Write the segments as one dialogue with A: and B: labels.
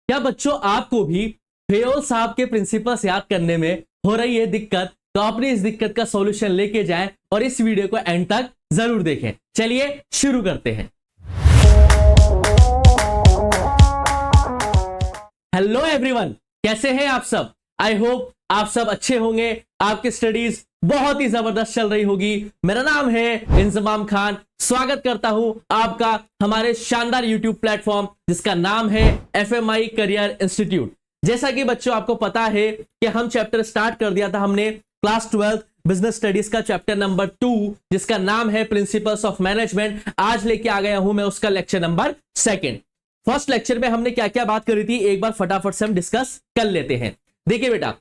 A: क्या बच्चों आपको भी फेयोल साहब के प्रिंसिपल्स याद करने में हो रही है दिक्कत? तो अपनी इस दिक्कत का सॉल्यूशन लेके जाएं और इस वीडियो को एंड तक जरूर देखें। चलिए शुरू करते हैं। हेलो एवरीवन, कैसे हैं आप सब? आई होप आप सब अच्छे होंगे, आपकी स्टडीज बहुत ही जबरदस्त चल रही होगी। मेरा नाम है इंजमाम खान, स्वागत करता हूं आपका हमारे शानदार यूट्यूब प्लेटफॉर्म जिसका नाम है FMI करियर इंस्टीट्यूट। जैसा कि बच्चों आपको पता है कि हम चैप्टर स्टार्ट कर दिया था हमने क्लास 12 बिजनेस स्टडीज का चैप्टर नंबर 2 जिसका नाम है प्रिंसिपल्स ऑफ मैनेजमेंट। आज लेके आ गया हूं मैं उसका लेक्चर नंबर 2। फर्स्ट लेक्चर में हमने क्या क्या बात करी थी एक बार फटाफट से हम डिस्कस कर लेते हैं। देखिए बेटा,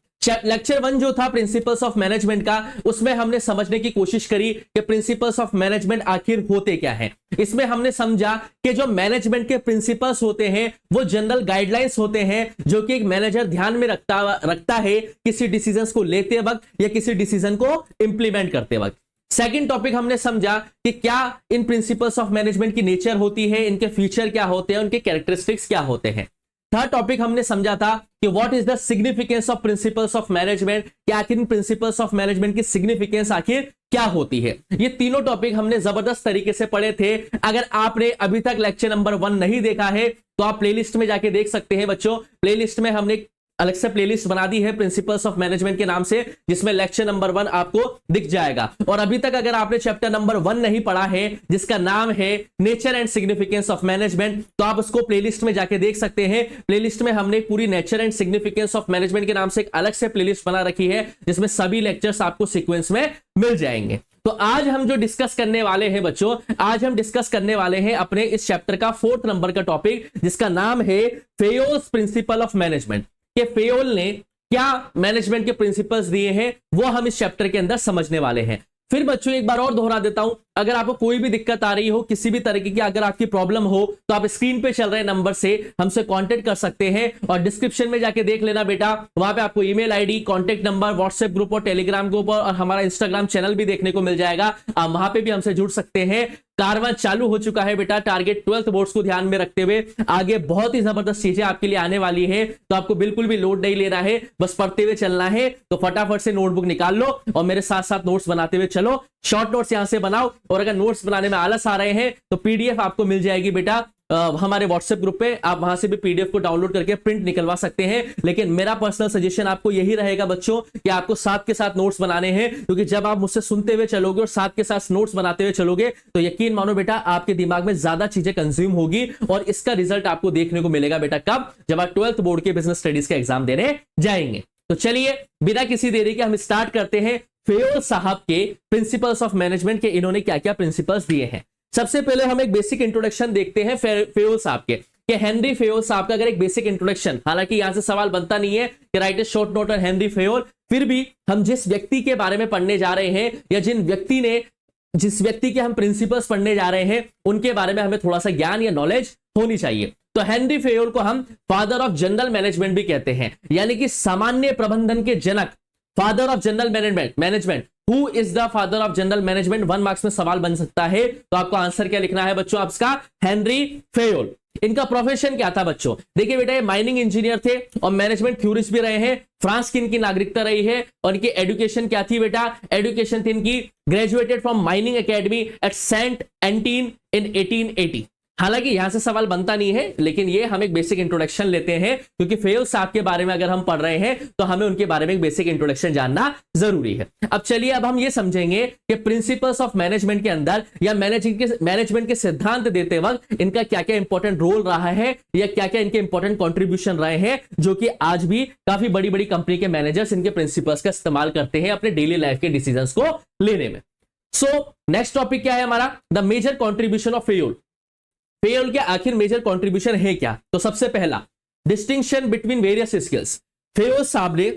A: लेक्चर 1 जो था प्रिंसिपल्स ऑफ मैनेजमेंट का, उसमें हमने समझने की कोशिश करी कि प्रिंसिपल्स ऑफ मैनेजमेंट आखिर होते क्या हैं। इसमें हमने समझा कि जो मैनेजमेंट के प्रिंसिपल्स होते हैं वो जनरल गाइडलाइंस होते हैं जो कि एक मैनेजर ध्यान में रखता है किसी डिसीजंस को लेते वक्त या किसी डिसीजन को इंप्लीमेंट करते वक्त। सेकंड टॉपिक हमने समझा कि क्या इन प्रिंसिपल्स ऑफ मैनेजमेंट की नेचर होती है, इनके फीचर क्या होते हैं, उनके कैरेक्टरिस्टिक्स क्या होते हैं। थर्ड टॉपिक हमने समझा था कि what is the significance of principles of management, क्या आखिर प्रिंसिपल्स ऑफ मैनेजमेंट की सिग्निफिकेंस आखिर क्या होती है। ये तीनों टॉपिक हमने जबरदस्त तरीके से पढ़े थे। अगर आपने अभी तक लेक्चर नंबर 1 नहीं देखा है तो आप प्लेलिस्ट में जाके देख सकते हैं बच्चों। प्लेलिस्ट में हमने अलग से प्लेलिस्ट बना दी है प्रिंसिपल्स ऑफ मैनेजमेंट के नाम से, जिसमें लेक्चर नंबर 1 आपको दिख जाएगा। और अभी तक अगर आपने चैप्टर नंबर 1 नहीं पढ़ा है जिसका नाम है nature and significance of management, तो आप उसको प्लेलिस्ट में जाके देख सकते हैं। प्लेलिस्ट में हमने पूरी nature and significance of management के नाम से एक अलग से प्लेलिस्ट बना रखी है जिसमें सभी लेक्चर्स आपको सीक्वेंस में मिल जाएंगे। तो आज हम जो डिस्कस करने वाले हैं बच्चों, आज हम डिस्कस करने वाले हैं अपने इस चैप्टर का 4th नंबर का टॉपिक जिसका नाम है फेयोल्स प्रिंसिपल ऑफ मैनेजमेंट। कि फेयोल ने क्या मैनेजमेंट के प्रिंसिपल्स दिए हैं वो हम इस चैप्टर के अंदर समझने वाले हैं। फिर बच्चों एक बार और दोहरा देता हूं, अगर आपको कोई भी दिक्कत आ रही हो, किसी भी तरीके की अगर आपकी प्रॉब्लम हो तो आप स्क्रीन पे चल रहे नंबर से हमसे कांटेक्ट कर सकते हैं और डिस्क्रिप्शन में जाके देख लेना बेटा, वहां पे आपको email ID, contact number, WhatsApp group और टेलीग्राम ग्रुप और हमारा इंस्टाग्राम चैनल भी देखने को मिल जाएगा। आप वहां पे भी हमसे जुड़ सकते हैं। कारवां चालू हो चुका है बेटा, टारगेट 12th बोर्ड्स को ध्यान में रखते हुए आगे बहुत ही जबरदस्त चीजें आपके लिए आने वाली है, तो आपको बिल्कुल भी लोड नहीं लेना है, बस पढ़ते हुए चलना है। तो फटाफट से नोटबुक निकाल लो और मेरे साथ साथ नोट्स बनाते हुए चलो। शॉर्ट नोट्स यहां से बनाओ और अगर नोट्स बनाने में आलस आ रहे हैं तो पीडीएफ आपको मिल जाएगी बेटा हमारे व्हाट्सएप ग्रुप पे, आप वहां से भी पीडीएफ को डाउनलोड करके प्रिंट निकलवा सकते हैं। लेकिन मेरा पर्सनल सजेशन आपको यही रहेगा बच्चों कि आपको साथ के साथ नोट्स बनाने हैं, क्योंकि जब आप मुझसे सुनते हुए चलोगे और साथ के साथ नोट्स बनाते हुए चलोगे तो यकीन मानो बेटा आपके दिमाग में ज्यादा चीजें कंज्यूम होगी और इसका रिजल्ट आपको देखने को मिलेगा बेटा कब, जब आप 12th बोर्ड के बिजनेस स्टडीज का एग्जाम देने जाएंगे। तो चलिए बिना किसी देरी के हम स्टार्ट करते हैं फेयोल साहब के प्रिंसिपल्स ऑफ मैनेजमेंट के इन्होंने क्या क्या प्रिंसिपल्स दिए हैं। सबसे पहले हम एक बेसिक इंट्रोडक्शन देखते हैं फेयोल साहब के, कि हेनरी फेयोल साहब का अगर एक बेसिक इंट्रोडक्शन, हालांकि यहां से सवाल बनता नहीं है कि right A short note on Henry Fayol, फिर भी हम जिस व्यक्ति के बारे में पढ़ने जा रहे हैं या जिस व्यक्ति के हम प्रिंसिपल्स पढ़ने जा रहे हैं उनके बारे में हमें थोड़ा सा ज्ञान या नॉलेज होनी चाहिए। तो हेनरी फेयोल को हम फादर ऑफ जनरल मैनेजमेंट भी कहते हैं, यानी कि सामान्य प्रबंधन के जनक, father of general management. Who is the father of general management? 1 marks में सवाल बन सकता है, तो आपको आंसर क्या लिखना है बच्चों? आपका हेनरी फेयोल। इनका प्रोफेशन क्या था बच्चों? देखिए बेटा, ये माइनिंग इंजीनियर थे और मैनेजमेंट थ्योरिस्ट भी रहे हैं। फ्रांस की इनकी नागरिकता रही है और इनकी एजुकेशन क्या थी बेटा? एजुकेशन थी इनकी graduated from mining academy at Saint Etienne in 1880। हालांकि यहां से सवाल बनता नहीं है, लेकिन ये हम एक बेसिक इंट्रोडक्शन लेते हैं क्योंकि फेयोल साहब के बारे में अगर हम पढ़ रहे हैं तो हमें उनके बारे में एक बेसिक इंट्रोडक्शन जानना जरूरी है। अब चलिए अब हम ये समझेंगे कि प्रिंसिपल्स ऑफ मैनेजमेंट के अंदर या मैनेजमेंट के सिद्धांत देते वक्त इनका क्या क्या इंपॉर्टेंट रोल रहा है या क्या क्या इनके इंपॉर्टेंट कॉन्ट्रीब्यूशन रहे हैं, जो कि आज भी काफी बड़ी बड़ी कंपनी के मैनेजर्स इनके प्रिंसिपल्स का इस्तेमाल करते हैं अपने डेली लाइफ के डिसीजंस को लेने में। सो नेक्स्ट टॉपिक क्या है हमारा? The major contribution of Fayol. Fayol के आखिर मेजर कंट्रीब्यूशन है क्या? तो सबसे पहला, distinction between various skills. Fayol साहब ने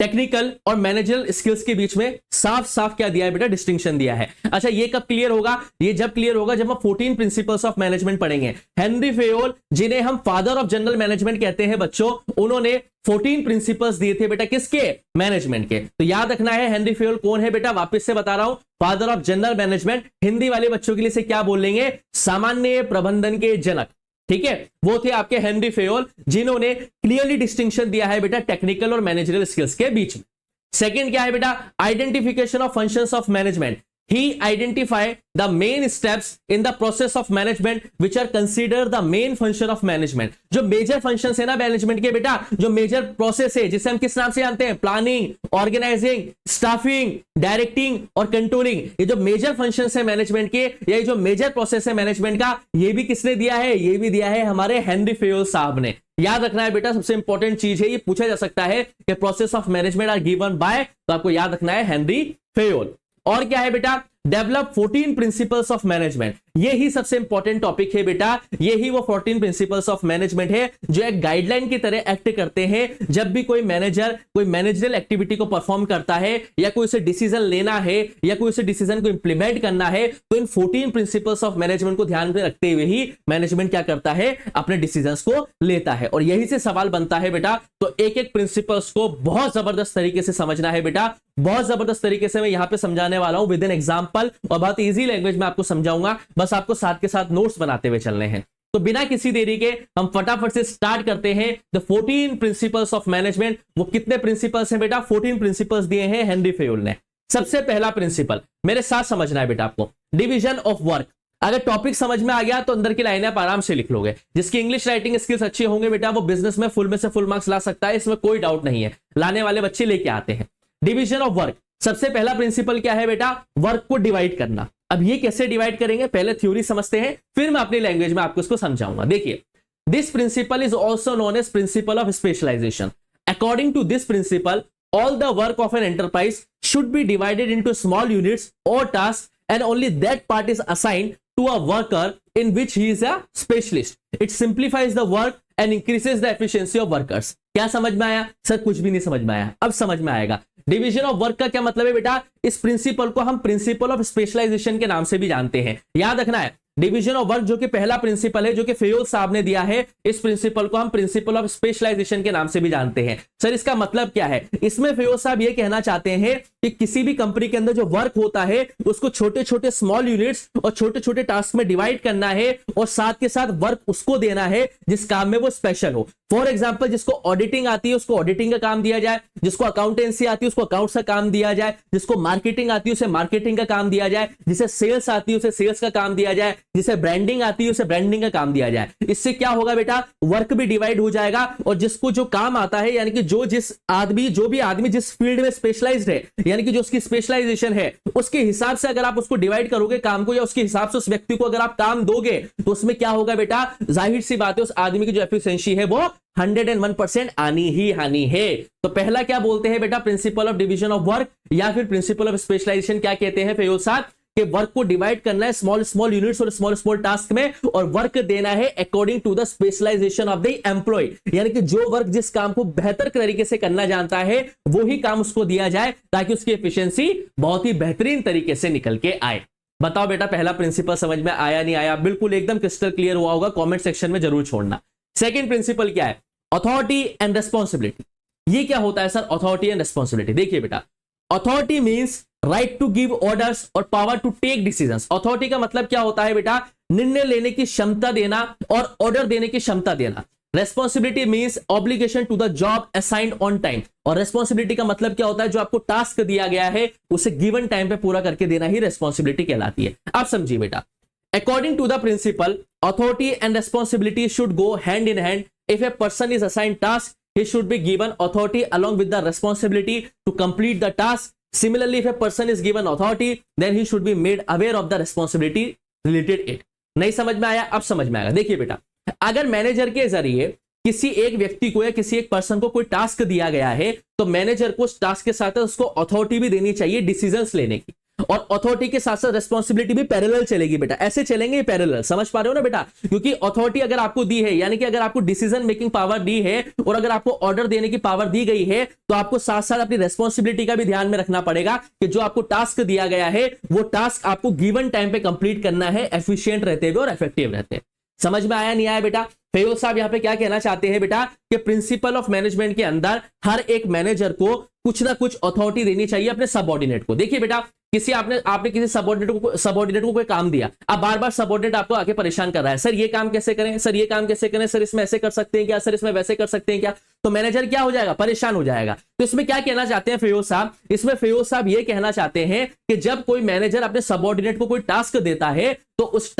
A: टेक्निकल और मैनेजरल स्किल्स के बीच में साफ साफ क्या दिया है बेटा? डिस्टिंक्शन दिया है। अच्छा, ये कब क्लियर होगा? ये जब क्लियर होगा जब हम 14 प्रिंसिपल्स ऑफ मैनेजमेंट पढ़ेंगे। हेनरी फेयोल, जिन्हें हम फादर ऑफ जनरल मैनेजमेंट कहते हैं बच्चों, उन्होंने 14 प्रिंसिपल्स दिए थे बेटा, किसके? मैनेजमेंट के। तो याद रखना है हेनरी फेयोल कौन है बेटा? वापस से बता रहा हूं, father of general management. Hindi वाले बच्चों के लिए से क्या बोलेंगे? सामान्य प्रबंधन के जनक। ठीक है, वो थे आपके हेनरी फेयोल, जिन्होंने क्लियरली डिस्टिंक्शन दिया है बेटा टेक्निकल और मैनेजरियल स्किल्स के बीच में। सेकंड क्या है बेटा, identification of functions of management. He identified the main steps in the process of management which are considered the main function of management। जो मेजर फंक्शंस है ना मैनेजमेंट के बेटा, जो मेजर प्रोसेस है जिसे हम किस नाम से जानते हैं, प्लानिंग, ऑर्गेनाइजिंग, स्टाफिंग, डायरेक्टिंग और कंट्रोलिंग, ये जो मेजर फंक्शंस है मैनेजमेंट के, ये जो मेजर प्रोसेस है मैनेजमेंट का, ये भी किसने दिया है, ये भी दिया है हमारे हेनरी फेयोल साहब ने। याद रखना है बेटा, सबसे इंपॉर्टेंट चीज है, ये पूछा जा सकता है कि process of management are given by, तो आपको याद रखना है हेनरी फेयोल। और क्या है बेटा, डेवलप 14 प्रिंसिपल्स ऑफ मैनेजमेंट। ये ही सबसे इंपॉर्टेंट टॉपिक है बेटा, ये ही वो 14 प्रिंसिपल्स ऑफ मैनेजमेंट है जो एक गाइडलाइन की तरह एक्ट करते हैं जब भी कोई मैनेजर कोई मैनेजरियल एक्टिविटी को परफॉर्म करता है या कोई उसे डिसीजन लेना है या कोई उसे डिसीजन को इंप्लीमेंट करना है, तो इन 14 प्रिंसिपल्स ऑफ मैनेजमेंट को ध्यान में रखते हुए ही मैनेजमेंट क्या करता है, अपने डिसीजंस को लेता है। और यही से सवाल बनता है बेटा, तो एक एक प्रिंसिपल्स को बहुत जबरदस्त तरीके से समझना है बेटा, बहुत जबरदस्त तरीके से मैं यहां पे समझाने वाला हूं विद एन एग्जांपल, और बहुत इजी लैंग्वेज में आपको समझाऊंगा, बस आपको साथ के साथ नोट्स बनाते हुए चलने हैं। तो बिना किसी देरी के हम फटाफट से स्टार्ट करते हैं द 14 प्रिंसिपल्स ऑफ मैनेजमेंट। वो कितने प्रिंसिपल्स हैं बेटा, 14 प्रिंसिपल्स दिए हैं हेनरी फेयोल ने। सबसे पहला प्रिंसिपल मेरे साथ समझना है बेटा आपको, डिवीजन ऑफ वर्क। अगर टॉपिक समझ में आ गया तो अंदर की लाइनें आप आराम से लिख लोगे। जिसकी इंग्लिश राइटिंग स्किल्स अच्छी होंगे बेटा, वो बिजनेस में फुल मार्क्स ला सकता है, इसमें कोई डाउट नहीं है, लाने वाले बच्चे लेके आते हैं। डिवीजन ऑफ वर्क, सबसे पहला प्रिंसिपल क्या है बेटा, वर्क को डिवाइड करना। अब ये कैसे डिवाइड करेंगे, पहले थ्योरी समझते हैं, फिर मैं अपनी लैंग्वेज में आपको इसको समझाऊंगा। देखिए, this principle is also known as principle of specialisation. According to this principle, all the work of an enterprise should be divided into small units or tasks, and only that part is assigned to a worker in which he is a specialist. It simplifies the work and increases the efficiency of workers. क्या समझ में आया sir? कुछ भी नहीं समझ में आया, अब समझ में आएगा। डिवीजन ऑफ वर्क का क्या मतलब है बेटा, इस प्रिंसिपल को हम प्रिंसिपल ऑफ स्पेशलाइजेशन के नाम से भी जानते हैं। याद रखना है, डिवीजन ऑफ वर्क जो कि पहला प्रिंसिपल है जो कि फेयोल साहब ने दिया है, इस प्रिंसिपल को हम प्रिंसिपल ऑफ स्पेशलाइजेशन के नाम से भी जानते हैं। सर इसका मतलब क्या है? इसमें फेयोल साहब ये कहना चाहते हैं कि किसी भी कंपनी के अंदर जो वर्क होता है उसको छोटे छोटे स्मॉल यूनिट्स और छोटे छोटे टास्क में डिवाइड करना है, और साथ के साथ वर्क उसको देना है जिस काम में वो स्पेशल हो। फॉर एग्जाम्पल, जिसको ऑडिटिंग आती है उसको ऑडिटिंग का काम दिया जाए, जिसको अकाउंटेंसी आती है उसको अकाउंट्स का काम दिया जाए, जिसको मार्केटिंग आती है उसे मार्केटिंग का काम दिया जाए, जिसे सेल्स आती है उसे सेल्स का काम दिया जाए, जिसे ब्रांडिंग आती है उसे ब्रांडिंग का काम दिया जाए। इससे क्या होगा बेटा, वर्क भी डिवाइड हो जाएगा, और जिसको जो काम आता है, यानी कि जो भी आदमी जिस फील्ड में स्पेशलाइज्ड है, यानी कि जो उसकी स्पेशलाइजेशन है, उसके हिसाब से अगर आप उसको डिवाइड करोगे काम को, या उसके हिसाब से उस व्यक्ति को अगर आप काम दोगे, तो उसमें क्या होगा बेटा, जाहिर सी बात है उस आदमी की जो एफिशिएंसी है वो 101% आनी है। तो पहला क्या बोलते हैं बेटा, principle of division of work, या फिर प्रिंसिपल ऑफ स्पेशलाइजेशन क्या कहते हैं फेयोल साहब, कि वर्क को डिवाइड करना है स्मॉल यूनिट्स और स्मॉल टास्क में, और वर्क देना है according to the specialisation of the employ, यानी कि जो वर्क जिस काम को बेहतर तरीके से करना जानता है वो ही काम उसको दिया जाए, ताकि उसकी एफिशिएंसी बहुत ही बेहतरीन तरीके से निकल के आए। बताओ बेटा, पहला प्रिंसिपल समझ में आया नहीं आया? बिल्कुल एकदम क्रिस्टल क्लियर हुआ होगा, कॉमेंट सेक्शन में जरूर छोड़ना। सेकेंड प्रिंसिपल क्या है, अथॉरिटी एंड रेस्पॉन्सिबिलिटी। ये क्या होता है सर, अथॉरिटी एंड रेस्पॉन्सिबिलिटी? देखिए बेटा, authority means right to give orders और power to take decisions. Authority का मतलब क्या होता है बेटा, निर्णय लेने की क्षमता देना और ऑर्डर देने की क्षमता देना। Responsibility means obligation to the job assigned on time, और रेस्पॉन्सिबिलिटी का मतलब क्या होता है, जो आपको टास्क दिया गया है उसे गिवन टाइम पे पूरा करके देना ही रेस्पॉन्सिबिलिटी कहलाती है। आप समझिए बेटा, according to the principle, authority and responsibility should go hand in hand. If a person is assigned task, he should be given authority along with the responsibility to complete the task. Similarly, if a person is given authority, then he should be made aware of the responsibility related it. नहीं समझ में आया? अब समझ में आएगा। देखिए बेटा, अगर मैनेजर के जरिए किसी एक व्यक्ति को या किसी एक पर्सन को कोई टास्क दिया गया है, तो मैनेजर को उस टास्क के साथ उसको अथॉरिटी भी देनी चाहिए डिसीजंस लेने की, और अथॉरिटी के साथ साथ रेस्पॉन्सिबिलिटी भी पैरेलल चलेगी बेटा। ऐसे चलेंगे पैरेलल, समझ पा रहे हो ना बेटा? क्योंकि अथॉरिटी अगर आपको दी है, यानी कि अगर आपको डिसीजन मेकिंग पावर दी है और अगर आपको ऑर्डर देने की पावर दी गई है, तो आपको साथ साथ अपनी रेस्पॉन्सिबिलिटी का भी ध्यान में रखना पड़ेगा कि जो आपको टास्क दिया गया है वो टास्क आपको गिवन टाइम पे कंप्लीट करना है, एफिशिएंट रहते हुए और इफेक्टिव रहते हुए। समझ में आया नहीं आया बेटा? फेयोल साहब यहां पे क्या कहना चाहते हैं बेटा, कि प्रिंसिपल ऑफ मैनेजमेंट के अंदर हर एक मैनेजर को कुछ ना कुछ अथॉरिटी देनी चाहिए अपने सबऑर्डिनेट को। देखिए बेटा, किसी आपने किसी सबऑर्डिनेट को कोई काम दिया, अब बार बार सबऑर्डिनेट आपको आके परेशान कर रहा है, सर ये काम कैसे करें, सर ये काम कैसे करें, सर इसमें ऐसे कर सकते हैं क्या, सर इसमें वैसे कर सकते हैं क्या, तो मैनेजर क्या हो जाएगा, परेशान हो जाएगा। तो इसमें क्या कहना चाहते हैं फिरोज साहब, इसमें फिरोज साहब ये कहना चाहते हैं कि जब कोई मैनेजर अपने सबऑर्डिनेट को कोई टास्क देता है तो उस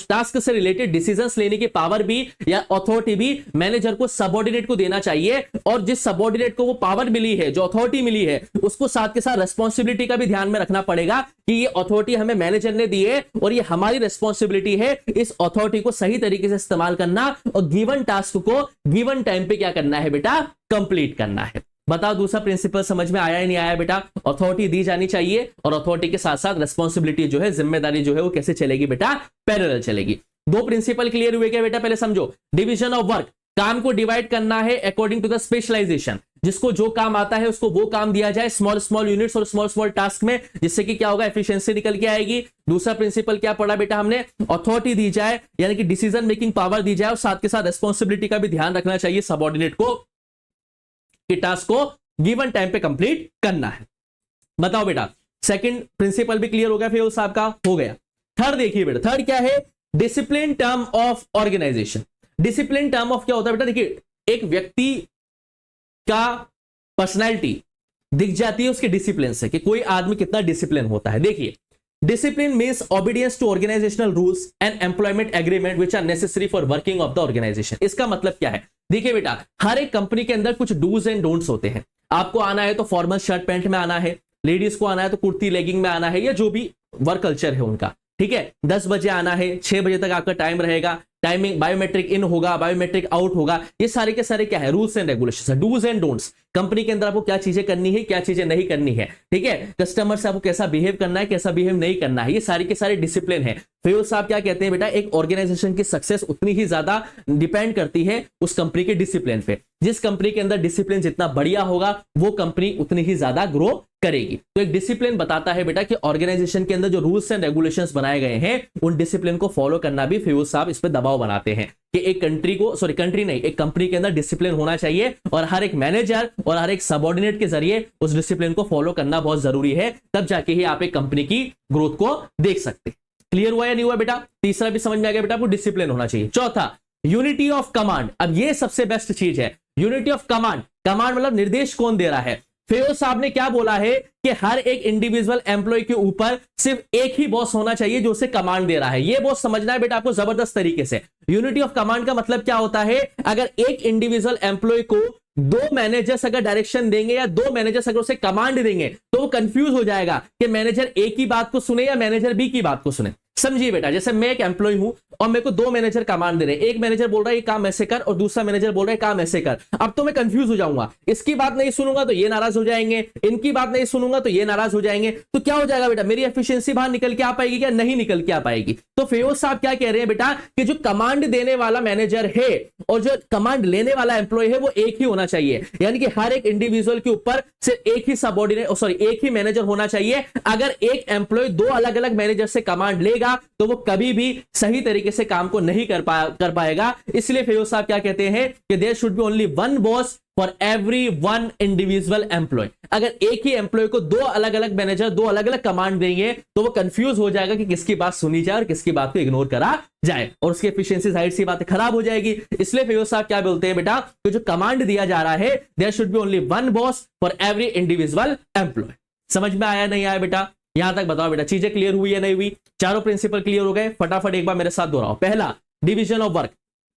A: टास्क से रिलेटेड डिसीजंस लेने की पावर भी या अथॉरिटी भी मैनेजर को सबऑर्डिनेट को देना चाहिए, और जिस सबऑर्डिनेट को वो पावर मिली है, जो अथॉरिटी मिली है, उसको साथ के साथ रेस्पॉन्सिबिलिटी का भी ध्यान में रखना पड़ेगा कि ये अथॉरिटी हमें मैनेजर ने दी है और ये हमारी रेस्पॉन्सिबिलिटी है इस अथॉरिटी को सही तरीके से इस्तेमाल करना और गिवन टास्क को गिवन टाइम पे क्या करना है बेटा, कंप्लीट करना है। बताओ दूसरा प्रिंसिपल समझ में आया या नहीं आया बेटा। अथॉरिटी दी जानी चाहिए और अथॉरिटी के साथ साथ रेस्पॉन्सिबिलिटी जो है, जिम्मेदारी जो है वो कैसे चलेगी बेटा, पैरेलल चलेगी। दो प्रिंसिपल क्लियर हुए क्या बेटा, पहले समझो। डिवीजन ऑफ वर्क, काम को डिवाइड करना है अकॉर्डिंग टू द स्पेशलाइजेशन, जिसको जो काम आता है उसको वो काम दिया जाए स्मॉल स्मॉल यूनिट्स और स्मॉल स्मॉल टास्क में, जिससे कि क्या होगा, एफिशिएंसी निकल के आएगी। दूसरा प्रिंसिपल क्या पढ़ा बेटा हमने, अथॉरिटी दी जाए यानी कि डिसीजन मेकिंग पावर दी जाए और साथ के साथ रेस्पॉन्सिबिलिटी का भी ध्यान रखना चाहिए सबऑर्डिनेट को कि टास्क को गिवन टाइम पे कंप्लीट करना है। बताओ बेटा, सेकंड प्रिंसिपल भी क्लियर हो गया फिर साहब का, हो गया। थर्ड देखिए बेटा, थर्ड क्या है, discipline term of organisation. Discipline term of क्या होता है बेटा, देखिए एक व्यक्ति का पर्सनैलिटी दिख जाती है उसके डिसिप्लिन से कि कोई आदमी कितना डिसिप्लिन होता है। देखिए, discipline means obedience to organisational rules and employment agreement which are necessary for working of the organisation. इसका मतलब क्या है, देखिए बेटा, हर एक कंपनी के अंदर कुछ डूज एंड डोंट्स होते हैं। आपको आना है तो फॉर्मल शर्ट पैंट में आना है, लेडीज को आना है तो कुर्ती लेगिंग में आना है, या जो भी वर्क कल्चर है उनका, ठीक है। 10 बजे आना है, 6 बजे तक आपका टाइम रहेगा, टाइमिंग बायोमेट्रिक इन होगा, बायोमेट्रिक आउट होगा। ये सारे के सारे क्या है, रूल्स एंड रेगुलेशंस है, डूज एंड डोंट्स। कंपनी के अंदर आपको क्या चीजें करनी है, क्या चीजें नहीं करनी है, ठीक है। कस्टमर से आपको कैसा बिहेव करना है, कैसा बिहेव नहीं करना है, ये सारे के सारे डिसिप्लिन है। फिरोज साहब क्या कहते हैं बेटा, एक ऑर्गेनाइजेशन की सक्सेस उतनी ही ज्यादा डिपेंड करती है उस कंपनी के डिसिप्लिन पे। जिस कंपनी के अंदर डिसिप्लिन जितना बढ़िया होगा वो कंपनी उतनी ही ज्यादा ग्रो करेगी। तो एक डिसिप्लिन बताता है बेटा कि ऑर्गेनाइजेशन के अंदर जो रूल्स एंड रेगुलेशंस बनाए गए हैं उन डिसिप्लिन को फॉलो करना भी फिरोज साहब इस पे दबाव बनाते हैं कि एक एक कंपनी के अंदर डिसिप्लिन होना चाहिए और हर एक मैनेजर और हर एक सबऑर्डिनेट के जरिए उस डिसिप्लिन को फॉलो करना बहुत जरूरी है, तब जाके ही आप एक कंपनी की ग्रोथ को देख सकते हैं। क्लियर हुआ या नहीं हुआ बेटा? तीसरा भी समझ में आ गया बेटा, आपको डिसिप्लिन होना चाहिए। चौथा, यूनिटी ऑफ कमांड। अब ये सबसे बेस्ट चीज है, यूनिटी ऑफ कमांड। कमांड मतलब निर्देश कौन दे रहा है। फिरोज साहब ने क्या बोला है कि हर एक इंडिविजुअल एम्प्लॉय के ऊपर सिर्फ एक ही बॉस होना चाहिए जो उसे कमांड दे रहा है। ये बॉस समझना है बेटा आपको जबरदस्त तरीके से। यूनिटी ऑफ कमांड का मतलब क्या होता है, अगर एक इंडिविजुअल एम्प्लॉय को दो मैनेजर्स अगर डायरेक्शन देंगे या दो मैनेजर्स अगर उसे कमांड देंगे तो वो कंफ्यूज हो जाएगा कि मैनेजर ए की बात को सुने या मैनेजर बी की बात को सुने। समझिए बेटा, जैसे मैं एक एम्प्लॉय हूं और मेरे को दो मैनेजर कमांड दे रहे हैं, एक मैनेजर बोल रहा है ये काम ऐसे कर और दूसरा मैनेजर बोल रहा है काम ऐसे कर। अब तो मैं कंफ्यूज हो जाऊंगा, इसकी बात नहीं सुनूंगा तो ये नाराज हो जाएंगे, इनकी बात नहीं सुनूंगा तो ये नाराज हो जाएंगे। तो क्या हो जाएगा बेटा, मेरी एफिशिएंसी बाहर निकल के आ पाएगी क्या? नहीं निकल के आ पाएगी। तो फिरोज साहब क्या कह रहे हैं बेटा कि जो कमांड देने वाला मैनेजर है और जो कमांड लेने वाला एम्प्लॉय है वो एक ही होना चाहिए, यानी कि हर एक इंडिविजुअल के ऊपर सिर्फ एक ही सबऑर्डिनेट एक ही मैनेजर होना चाहिए। अगर एक एम्प्लॉय दो अलग अलग मैनेजर से कमांड लेगा तो वो कभी भी सही तरीके से काम को नहीं कर पाएगा। इसलिए फिरोज साहब क्या कहते हैं कि there should be only one boss for every one individual employ. अगर एक ही एम्प्लॉय को दो अलग अलग मैनेजर दो अलग अलग कमांड देंगे तो वो कंफ्यूज हो जाएगा कि किसकी बात सुनी जाए और किसकी बात को इग्नोर करा जाए, और उसकी एफिशिएंसी जाहिर सी बात खराब हो जाएगी। इसलिए फिरोज साहब क्या बोलते हैं बेटा कि जो कमांड दिया जा रहा है there should be only one boss for every individual employ. समझ में आया नहीं आया बेटा? यहां तक बताओ बेटा, चीजें क्लियर हुई या नहीं हुई? चारों प्रिंसिपल क्लियर हो गए? फटाफट एक बार मेरे साथ दोहराओ। पहला, डिवीजन ऑफ वर्क,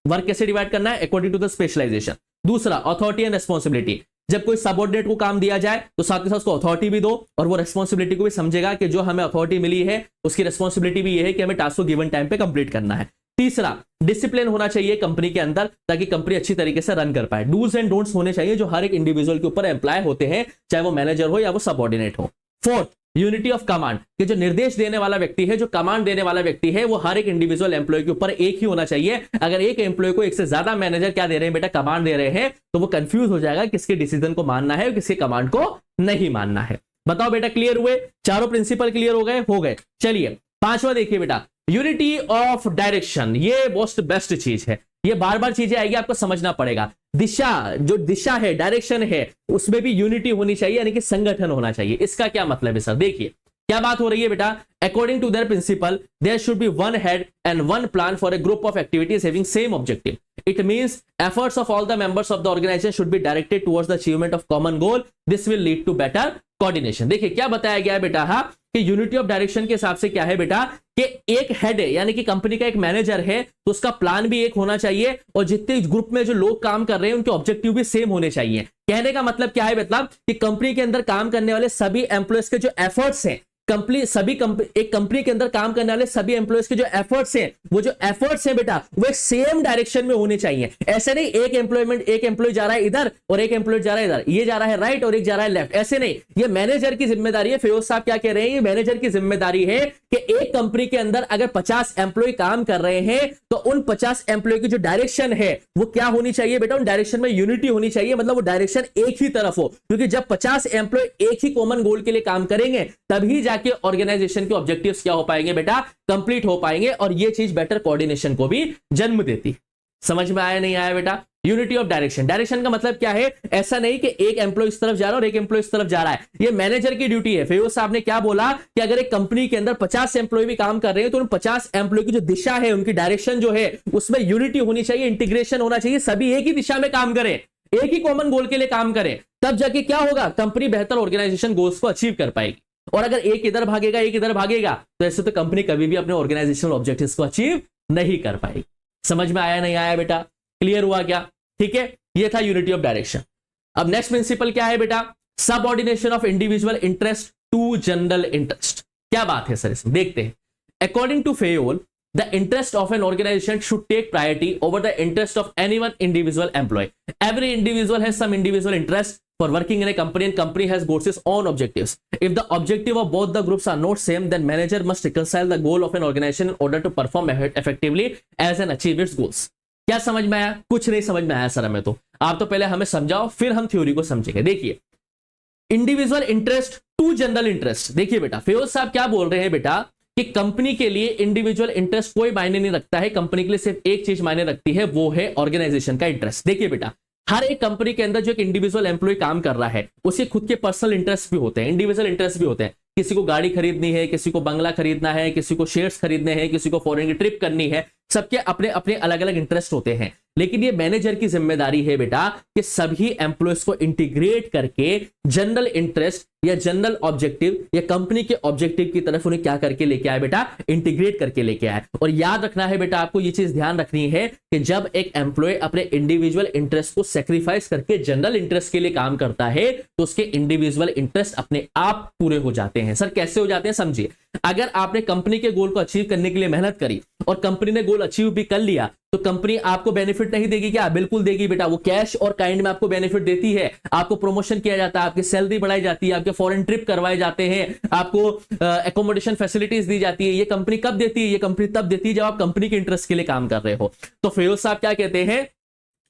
A: वर्क कैसे डिवाइड करना है अकॉर्डिंग टू द स्पेशलाइजेशन। दूसरा, अथॉरिटी एंड रेस्पॉन्सिबिलिटी, जब कोई सबऑर्डिनेट को काम दिया जाए तो साथ के साथ उसको अथॉरिटी भी दो और वो रेस्पॉन्सिबिलिटी को भी समझेगा कि जो हमें अथॉरिटी मिली है उसकी रेस्पॉन्सिबिलिटी भी ये है कि हमें टास्क को गिवन टाइम पे कंप्लीट करना है। तीसरा, डिसिप्लिन होना चाहिए कंपनी के अंदर ताकि कंपनी अच्छी तरीके से रन कर पाए। डूज एंड डोंट्स होने चाहिए जो हर एक इंडिविजुअल के ऊपर एम्प्लॉय होते हैं, चाहे वो मैनेजर हो या वो सबऑर्डिनेट हो। फोर्थ, यूनिटी ऑफ कमांड, कि जो निर्देश देने वाला व्यक्ति है, जो कमांड देने वाला व्यक्ति है, वो हर एक इंडिविजुअल एम्प्लॉय के ऊपर एक ही होना चाहिए। अगर एक एम्प्लॉय को एक से ज्यादा मैनेजर क्या दे रहे हैं बेटा, कमांड दे रहे हैं, तो वो कंफ्यूज हो जाएगा किसके डिसीजन को मानना है और किसके कमांड को नहीं मानना है। बताओ बेटा, क्लियर हुए? चारों प्रिंसिपल क्लियर हो गए? हो गए। चलिए पांचवा देखिए बेटा, यूनिटी ऑफ डायरेक्शन। ये मोस्ट बेस्ट चीज है, ये बार बार चीजें आएगी, आपको समझना पड़ेगा। दिशा, जो दिशा है, डायरेक्शन है, उसमें भी यूनिटी होनी चाहिए, यानी कि संगठन होना चाहिए। इसका क्या मतलब है सर? देखिए, क्या बात हो रही है बेटा? According to their principle there should be one head and one plan for a group of activities having same objective. It means efforts of all the members of the organization should be directed towards the achievement of common goal. This will lead to better coordination. देखिए क्या बताया गया है बेटा, हाँ, कि unity of direction के हिसाब से क्या है बेटा कि एक हेड है, यानी कि कंपनी का एक मैनेजर है, तो उसका प्लान भी एक होना चाहिए और जितने ग्रुप में जो लोग काम कर रहे हैं उनके ऑब्जेक्टिव भी सेम होने चाहिए. कहने का मतलब क्या है? मतलब कि कंपनी के अंदर काम करने वाले सभी एम्प्लॉयज के जो एफर्ट्स हैं, एक कंपनी के अंदर काम करने वाले सभी एम्प्लॉयज के जो एफर्ट्स हैं, वो जो एफर्ट्स हैं बेटा वो सेम डायरेक्शन में होने चाहिए. ऐसे नहीं एक एम्प्लॉय जा रहा है इधर और एक एम्प्लॉय जा रहा है इधर, ये जा रहा है राइट और एक जा रहा है लेफ्ट, ऐसे नहीं. ये मैनेजर की जिम्मेदारी है. फिरोज साहब क्या कह रहे हैं? ये मैनेजर की जिम्मेदारी है कि एक कंपनी के अंदर अगर 50 एम्प्लॉय काम कर रहे हैं तो उन 50 एम्प्लॉय की जो डायरेक्शन है वो क्या होनी चाहिए बेटा? उन डायरेक्शन में यूनिटी होनी चाहिए, मतलब वो डायरेक्शन एक ही तरफ हो, क्योंकि जब 50 एम्प्लॉय एक ही कॉमन गोल के लिए काम करेंगे तभी जाके ऑर्गेनाइजेशन के ऑब्जेक्टिव्स क्या हो पाएंगे बेटा? कंप्लीट हो पाएंगे. और ये चीज बेटर कोऑर्डिनेशन को भी जन्म देती. समझ में आया नहीं आया बेटा? Unity of direction. डायरेक्शन का मतलब क्या है? ऐसा नहीं कि एक एम्प्लॉय इस तरफ जा रहा है और एक एम्प्लॉय इस तरफ जा रहा है. ये मैनेजर की ड्यूटी है. फिरोज साहब ने क्या बोला कि अगर एक कंपनी के अंदर 50 एम्प्लॉय भी काम कर रहे हैं तो उन 50 एम्प्लॉय की जो दिशा है, उनकी डायरेक्शन जो है उसमें यूनिटी होनी चाहिए, इंटीग्रेशन होना चाहिए, सभी एक ही दिशा में काम करें, एक ही कॉमन गोल के लिए काम करें. तब जाके क्या होगा? कंपनी बेहतर ऑर्गेनाइजेशन गोल्स को अचीव कर पाएगी. और अगर एक इधर भागेगा एक इधर भागेगा तो ऐसे तो कंपनी कभी भी अपने ऑर्गेनाइजेशनल ऑब्जेक्टिव्स को अचीव नहीं कर पाएगी. समझ में आया नहीं आया बेटा? क्लियर हुआ क्या? ठीक है, ये था यूनिटी ऑफ डायरेक्शन. अब नेक्स्ट प्रिंसिपल क्या है बेटा? Subordination of individual interest to general interest. क्या बात है सर इसमें? देखते हैं. According to Fayol the interest of an organization should take priority over the interest of any one individual employee. Every individual has some individual interest for working in a company and company has got its own objectives. If the objective of both the groups are not same, then manager must reconcile the goal of an organization in order to perform effectively as and achieve its goals. क्या समझ में आया? कुछ नहीं समझ में आया sir हमें तो. आप तो पहले हमें समझाओ फिर हम थ्योरी को समझेंगे. देखिए, individual interest to general interest. देखिए बेटा, फिरोज साहब क्या बोल रहे हैं बेटा कि कंपनी के लिए इंडिविजुअल इंटरेस्ट कोई मायने नहीं रखता है. कंपनी के लिए सिर्फ एक चीज मायने रखती है, वो है ऑर्गेनाइजेशन का इंटरेस्ट. देखिए बेटा, हर एक कंपनी के अंदर जो एक इंडिविजुअल एम्प्लॉय काम कर रहा है उसके खुद के पर्सनल इंटरेस्ट भी होते हैं, इंडिविजुअल इंटरेस्ट भी होते हैं. किसी को गाड़ी खरीदनी है, किसी को बंगला खरीदना है, किसी को शेयर्स खरीदने हैं, किसी को फॉरेन की ट्रिप करनी है. सबके अपने अपने अलग अलग इंटरेस्ट होते हैं. लेकिन ये मैनेजर की जिम्मेदारी है बेटा कि सभी एम्प्लॉयज को इंटीग्रेट करके जनरल इंटरेस्ट या जनरल ऑब्जेक्टिव या कंपनी के ऑब्जेक्टिव की तरफ उन्हें क्या करके लेके आए बेटा? इंटीग्रेट करके लेके आए. और याद रखना है बेटा, आपको ये चीज ध्यान रखनी है कि जब एक एम्प्लॉय अपने इंडिविजुअल इंटरेस्ट को सेक्रीफाइस करके जनरल इंटरेस्ट के लिए काम करता है तो उसके इंडिविजुअल इंटरेस्ट अपने आप पूरे हो जाते हैं. सर कैसे हो जाते हैं? समझिए, अगर आपने कंपनी के गोल को अचीव करने के लिए मेहनत करी और कंपनी ने गोल अचीव भी कर लिया तो कंपनी आपको बेनिफिट नहीं देगी क्या? बिल्कुल देगी बेटा. वो कैश और काइंड में आपको बेनिफिट देती है. आपको प्रमोशन किया जाता है, आपकी सैलरी बढ़ाई जाती है, आपके फॉरेन ट्रिप करवाए जाते हैं, आपको एकोमोडेशन फैसिलिटीज दी जाती है. ये कंपनी कब देती है? ये कंपनी तब देती है जब आप कंपनी के इंटरेस्ट के लिए काम कर रहे हो. तो फिरोज साहब क्या कहते हैं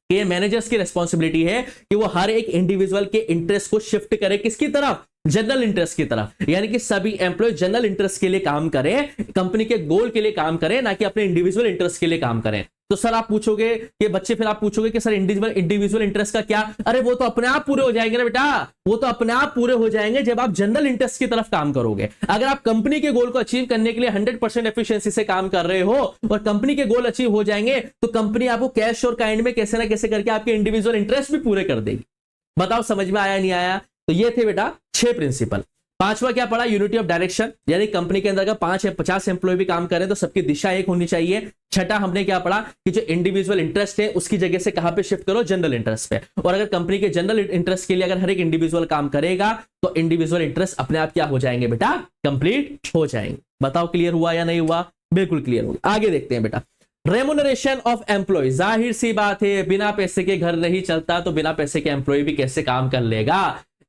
A: कि मैनेजर्स की रिस्पॉन्सिबिलिटी है कि वो हर एक इंडिविजुअल के इंटरेस्ट को शिफ्ट करे. किसकी तरफ? जनरल इंटरेस्ट की तरफ. यानी कि सभी एम्प्लॉय जनरल इंटरेस्ट के लिए काम करें, कंपनी के गोल के लिए काम करें, ना कि अपने इंडिविजुअल इंटरेस्ट के लिए काम करें. तो सर आप पूछोगे कि बच्चे, फिर आप पूछोगे कि सर इंडिविजुअल इंटरेस्ट का क्या? अरे वो तो अपने आप पूरे हो जाएंगे ना बेटा. वो तो अपने आप पूरे हो जाएंगे जब आप जनरल इंटरेस्ट की तरफ काम करोगे. अगर आप कंपनी के गोल को अचीव करने के लिए 100% एफिशिएंसी से काम कर रहे हो और कंपनी के गोल अचीव हो जाएंगे तो कंपनी आपको कैश और काइंड में कैसे ना कैसे करके आपके इंडिविजुअल इंटरेस्ट भी पूरे कर देगी. बताओ समझ में आया नहीं आया? तो ये थे बेटा 6 प्रिंसिपल. पांचवा क्या पढ़ा? यूनिटी ऑफ डायरेक्शन, यानी कंपनी के अंदर अगर 5 या 50 एम्प्लॉय भी काम करें तो सबकी दिशा एक होनी चाहिए. छठा हमने क्या पढ़ा कि जो इंडिविजुअल इंटरेस्ट है उसकी जगह से कहां पे शिफ्ट करो? जनरल इंटरेस्ट पे. और अगर कंपनी के जनरल इंटरेस्ट के लिए अगर हर एक इंडिविजुअल काम करेगा तो इंडिविजुअल इंटरेस्ट अपने आप क्या हो जाएंगे बेटा? कंप्लीट हो जाएंगे. बताओ क्लियर हुआ या नहीं हुआ? बिल्कुल क्लियर होगा. आगे देखते हैं बेटा, रेमुनरेशन ऑफ एम्प्लॉय. जाहिर सी बात है, बिना पैसे के घर नहीं चलता, तो बिना पैसे के एम्प्लॉय भी कैसे काम कर लेगा?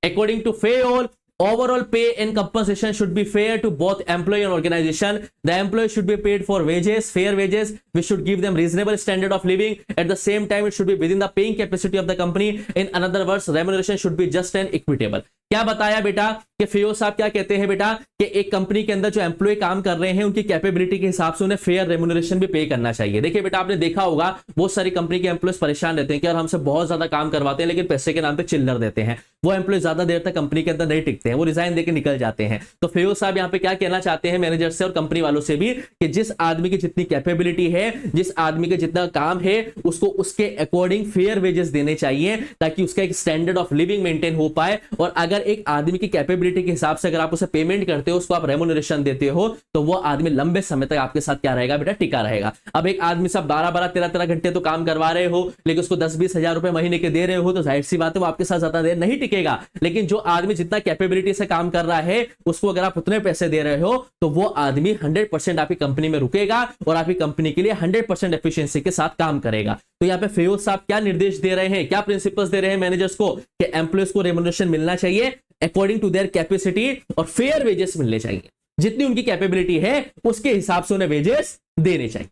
A: According to Fayol, overall pay and compensation should be fair to both employee and organization. The employee should be paid for wages, fair wages. We should give them reasonable standard of living. At the same time, it should be within the paying capacity of the company. In another words, remuneration should be just and equitable. क्या बताया बेटा कि फियोल साहब क्या कहते हैं बेटा कि एक कंपनी के अंदर जो एम्प्लॉय काम कर रहे हैं उनकी कैपेबिलिटी के हिसाब से उन्हें फेयर रेम्यूनरेशन भी पे करना चाहिए। देखिए बेटा, आपने देखा होगा बहुत सारी कंपनी के एम्प्लॉयज परेशान रहते हैं कि यार हमसे बहुत ज्यादा काम करवाते हैं लेकिन पैसे के नाम पे चिल्लर देते हैं, वो एम्प्लॉय ज्यादा देर तक कंपनी के अंदर नहीं टिकते हैं, वो रिजाइन देकर निकल जाते हैं। तो फियोल साहब यहाँ पे क्या कहना चाहते हैं मैनेजर से और कंपनी वालों से भी कि जिस आदमी की जितनी कैपेबिलिटी है, जिस आदमी का जितना काम है, उसको उसके अकॉर्डिंग फेयर वेजेस देने चाहिए ताकि उसका एक स्टैंडर्ड ऑफ लिविंग मेंटेन हो पाए। और अगर एक आदमी की कैपेबिलिटी के हिसाब से अगर आप उसे पेमेंट करते हो, उसको आप रेम्यूनरेशन देते हो, तो वो आदमी लंबे समय तक आपके साथ क्या रहेगा बेटा, टिका रहेगा। अब एक आदमी से 12-12 13-13 घंटे तो काम करवा रहे हो लेकिन उसको 10-20 हजार रुपए महीने के दे रहे हो, तो जाहिर सी बात है वो आपके साथ ज्यादा देर नहीं टिकेगा। लेकिन जो आदमी जितना कैपेबिलिटी से काम कर रहा है उसको अगर आप उतने पैसे दे रहे हो तो वो आदमी 100% आपकी कंपनी में रुकेगा और आपकी कंपनी के लिए 100% एफिशिएंसी के साथ काम करेगा। तो यहाँ पे फियोल साहब क्या निर्देश दे रहे हैं, क्या प्रिंसिपल्स दे रहे हैं मैनेजर्स को कि एम्प्लॉयज को रेम्यूनरेशन मिलना चाहिए अकॉर्डिंग टू देयर कैपेसिटी और फेयर वेजेस मिलने चाहिए, जितनी उनकी कैपेबिलिटी है उसके हिसाब से उन्हें वेजेस देने चाहिए।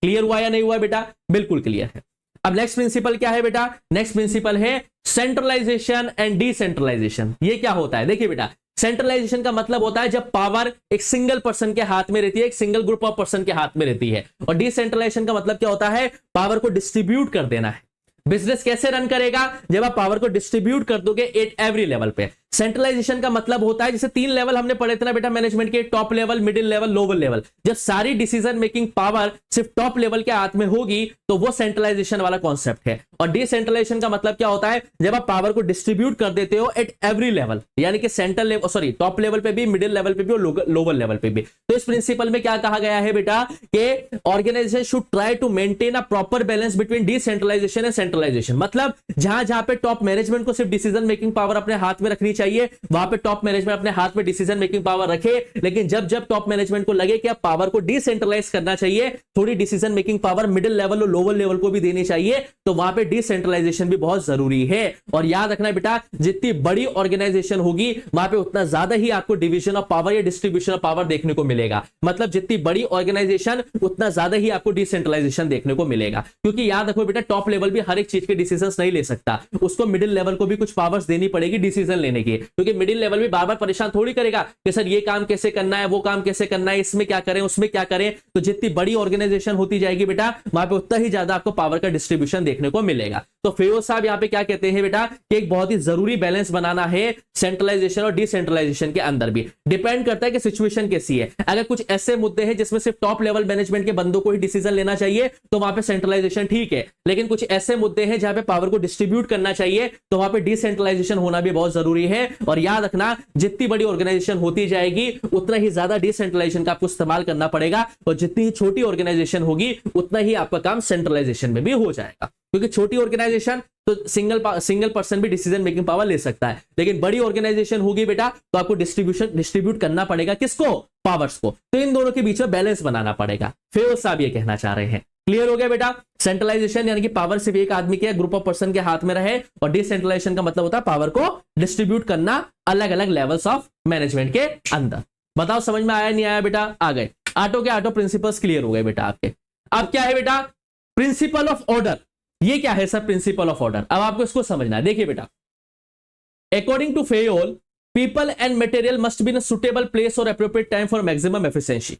A: क्लियर हुआ या नहीं हुआ बेटा? बिल्कुल क्लियर है। अब नेक्स्ट प्रिंसिपल क्या है बेटा? नेक्स्ट प्रिंसिपल है सेंट्रलाइजेशन एंड डिसेंट्रलाइजेशन। ये क्या होता है? देखिए बेटा, सेंट्रलाइजेशन का मतलब होता है जब पावर एक सिंगल पर्सन के हाथ में रहती है, एक सिंगल ग्रुप ऑफ पर्सन के हाथ में रहती है। और डिसेंट्रलाइजेशन का मतलब क्या होता है? पावर को डिस्ट्रीब्यूट कर देना है। बिजनेस कैसे रन करेगा? जब आप पावर को डिस्ट्रीब्यूट कर दोगे एट एवरी लेवल पे। सेंट्रलाइजेशन का मतलब होता है, जैसे 3 लेवल हमने पढ़े थे ना बेटा मैनेजमेंट के, top level, middle level, lower level. जब सारी डिसीजन मेकिंग पावर सिर्फ टॉप लेवल के हाथ में होगी तो वो सेंट्रलाइजेशन वाला कॉन्सेप्ट है। और डिसेंट्रलाइजेशन का मतलब क्या होता है? जब आप पावर को डिस्ट्रीब्यूट कर देते हो एट एवरी लेवल, यानी कि central level, sorry top level पे भी, मिडिल लेवल पे भी और लोअर लेवल पे भी। तो इस प्रिंसिपल में क्या कहा गया है बेटा कि organisation should try to maintain a proper balance between decentralisation and centralisation. मतलब जहां जहां पे टॉप मैनेजमेंट को सिर्फ डिसीजन मेकिंग पावर अपने हाथ में रखनी चाहिए वहां पे टॉप मैनेजमेंट अपने हाथ में डिसीजन मेकिंग पावर रखे। लेकिन जब जब टॉप मैनेजमेंट को लगे कि अब पावर को डिसेंट्रलाइज करना चाहिए, थोड़ी decision making power middle level और लोअर लेवल को भी देनी चाहिए, तो वहां पे डिसेंट्रलाइजेशन भी बहुत जरूरी है। और याद रखना बेटा, जितनी बड़ी ऑर्गेनाइजेशन होगी वहां पे उतना ज्यादा ही आपको डिवीजन ऑफ पावर या डिस्ट्रीब्यूशन ऑफ पावर देखने को मिलेगा। मतलब जितनी बड़ी ऑर्गेनाइजेशन उतना ज्यादा ही आपको डिसेंट्रलाइजेशन देखने को मिलेगा। क्योंकि याद रखो बेटा, टॉप लेवल भी हर एक चीज के डिसीजन नहीं ले सकता, उसको मिडिल लेवल को भी कुछ पावर्स देनी पड़ेगी डिसीजन लेने की। क्योंकि मिडिल लेवल भी बार बार परेशान थोड़ी करेगा कि सर ये काम कैसे करना है, वो काम कैसे करना है, इसमें क्या करें, उसमें क्या करें। तो जितनी बड़ी ऑर्गेनाइजेशन होती जाएगी बेटा, वहां पे उतना ही ज्यादा आपको पावर का डिस्ट्रीब्यूशन देखने को मिलेगा। तो फियोल साहब यहाँ पे क्या कहते हैं बेटा कि एक बहुत ही जरूरी बैलेंस बनाना है सेंट्रलाइजेशन और डिसेंट्रलाइजेशन के अंदर भी। डिपेंड करता है कि सिचुएशन कैसी है। अगर कुछ ऐसे मुद्दे हैं जिसमें सिर्फ टॉप लेवल मैनेजमेंट के बंदों को ही डिसीजन लेना चाहिए तो वहां पे सेंट्रलाइजेशन ठीक है। लेकिन कुछ ऐसे मुद्दे हैं जहां पे पावर को डिस्ट्रीब्यूट करना चाहिए तो वहां पे डिसेंट्रलाइजेशन होना भी बहुत जरूरी है। और याद रखना, जितनी बड़ी ऑर्गेनाइजेशन होती जाएगी उतना ही ज्यादा डिसेंट्रलाइजेशन का आपको इस्तेमाल करना पड़ेगा। और जितनी ही छोटी ऑर्गेनाइजेशन होगी उतना ही आपका काम सेंट्रलाइजेशन में भी हो जाएगा। क्योंकि छोटी ऑर्गेनाइजेशन तो सिंगल पर्सन भी डिसीजन मेकिंग पावर ले सकता है, लेकिन बड़ी ऑर्गेनाइजेशन होगी बेटा तो आपको डिस्ट्रीब्यूट करना पड़ेगा किसको? पावर्स को। तो इन दोनों के बीच में बैलेंस बनाना पड़ेगा। फिरोज साहब ये कहना चाह रहे हैं। क्लियर हो गया बेटा? सेंट्रलाइजेशन यानी कि पावर सिर्फ एक आदमी के, ग्रुप ऑफ पर्सन के हाथ में रहे, और डिसेंट्रलाइजेशन का मतलब होता है पावर को डिस्ट्रीब्यूट करना अलग अलग लेवल्स ऑफ मैनेजमेंट के अंदर। बताओ समझ में आया नहीं आया बेटा? आ गए ऑटो के ऑटो प्रिंसिपल्स क्लियर हो गए बेटा आपके। अब क्या है बेटा? Principle of order. ये क्या है सर? Principle of order. अब आपको इसको समझना है। देखिए बेटा, according to Fayol, people and material must be in a suitable place or appropriate time for maximum efficiency.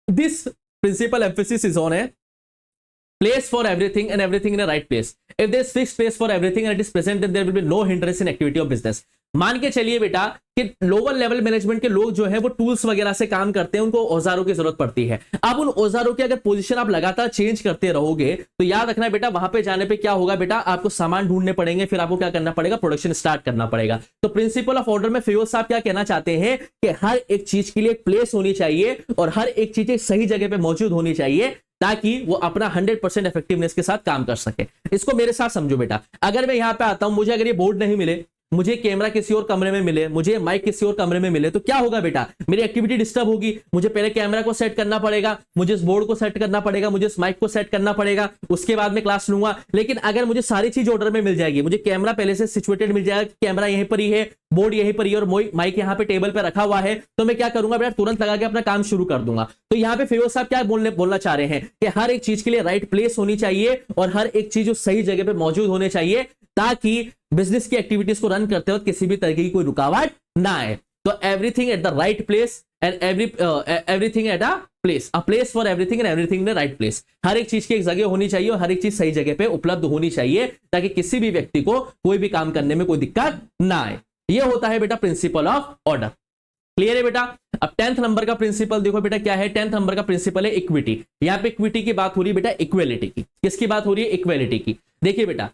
A: This principal emphasis is on a place for everything and everything in a right place. If there is fixed place for everything and it is present, then there will be no hindrance in activity of business. मान के चलिए बेटा कि lower level management के लोग जो है वो टूल्स वगैरह से काम करते हैं, उनको औजारों की जरूरत पड़ती है। अब उन औजारों की अगर पोजीशन आप लगातार चेंज करते रहोगे तो याद रखना बेटा, वहां पे जाने पे क्या होगा बेटा, आपको सामान ढूंढने पड़ेंगे, फिर आपको क्या करना पड़ेगा? प्रोडक्शन स्टार्ट करना पड़ेगा। तो प्रिंसिपल ऑफ ऑर्डर में फियोल साहब क्या कहना चाहते हैं कि हर एक चीज के लिए एक प्लेस होनी चाहिए और हर एक चीज एक सही जगह पे मौजूद होनी चाहिए ताकि वो अपना 100% इफेक्टिवनेस के साथ काम कर सके। इसको मेरे साथ समझो बेटा, अगर मैं यहां पे आता हूं, मुझे अगर ये बोर्ड नहीं मिले, मुझे कैमरा किसी और कमरे में मिले, मुझे माइक किसी और कमरे में मिले, तो क्या होगा बेटा? मेरी एक्टिविटी डिस्टर्ब होगी। मुझे पहले कैमरा को सेट करना पड़ेगा, मुझे इस बोर्ड को सेट करना पड़ेगा, मुझे इस माइक को सेट करना पड़ेगा, उसके बाद में क्लास लूंगा। लेकिन अगर मुझे सारी चीज ऑर्डर में मिल जाएगी, मुझे कैमरा पहले से सिचुएटेड मिल जाएगा, कैमरा यहीं पर ही है, बोर्ड यहीं पर ही और माइक यहाँ पे टेबल पे रखा हुआ है, तो मैं क्या करूंगा बेटा? तुरंत लगा के अपना काम शुरू कर दूंगा। तो यहाँ पे फिरोज साहब क्या बोलना चाह रहे हैं कि हर एक चीज के लिए राइट प्लेस होनी चाहिए और हर एक चीज उस सही जगह पे मौजूद होने चाहिए ताकि बिजनेस की एक्टिविटीज को रन करते वक्त किसी भी तरीके की कोई रुकावट ना आए। तो everything at the right place and everything at a place for everything and everything in the right place. हर एक चीज की एक जगह होनी चाहिए और हर एक चीज सही जगह पे उपलब्ध होनी चाहिए ताकि किसी भी व्यक्ति को कोई भी काम करने में कोई दिक्कत ना आए। ये होता है बेटा प्रिंसिपल ऑफ ऑर्डर। क्लियर है बेटा। अब 10th नंबर का प्रिंसिपल देखो बेटा क्या है। 10th नंबर का प्रिंसिपल है इक्विटी। यहां पे इक्विटी की बात हो रही है बेटा इक्वेलिटी की। किसकी बात हो रही है? इक्वेलिटी की। देखिए बेटा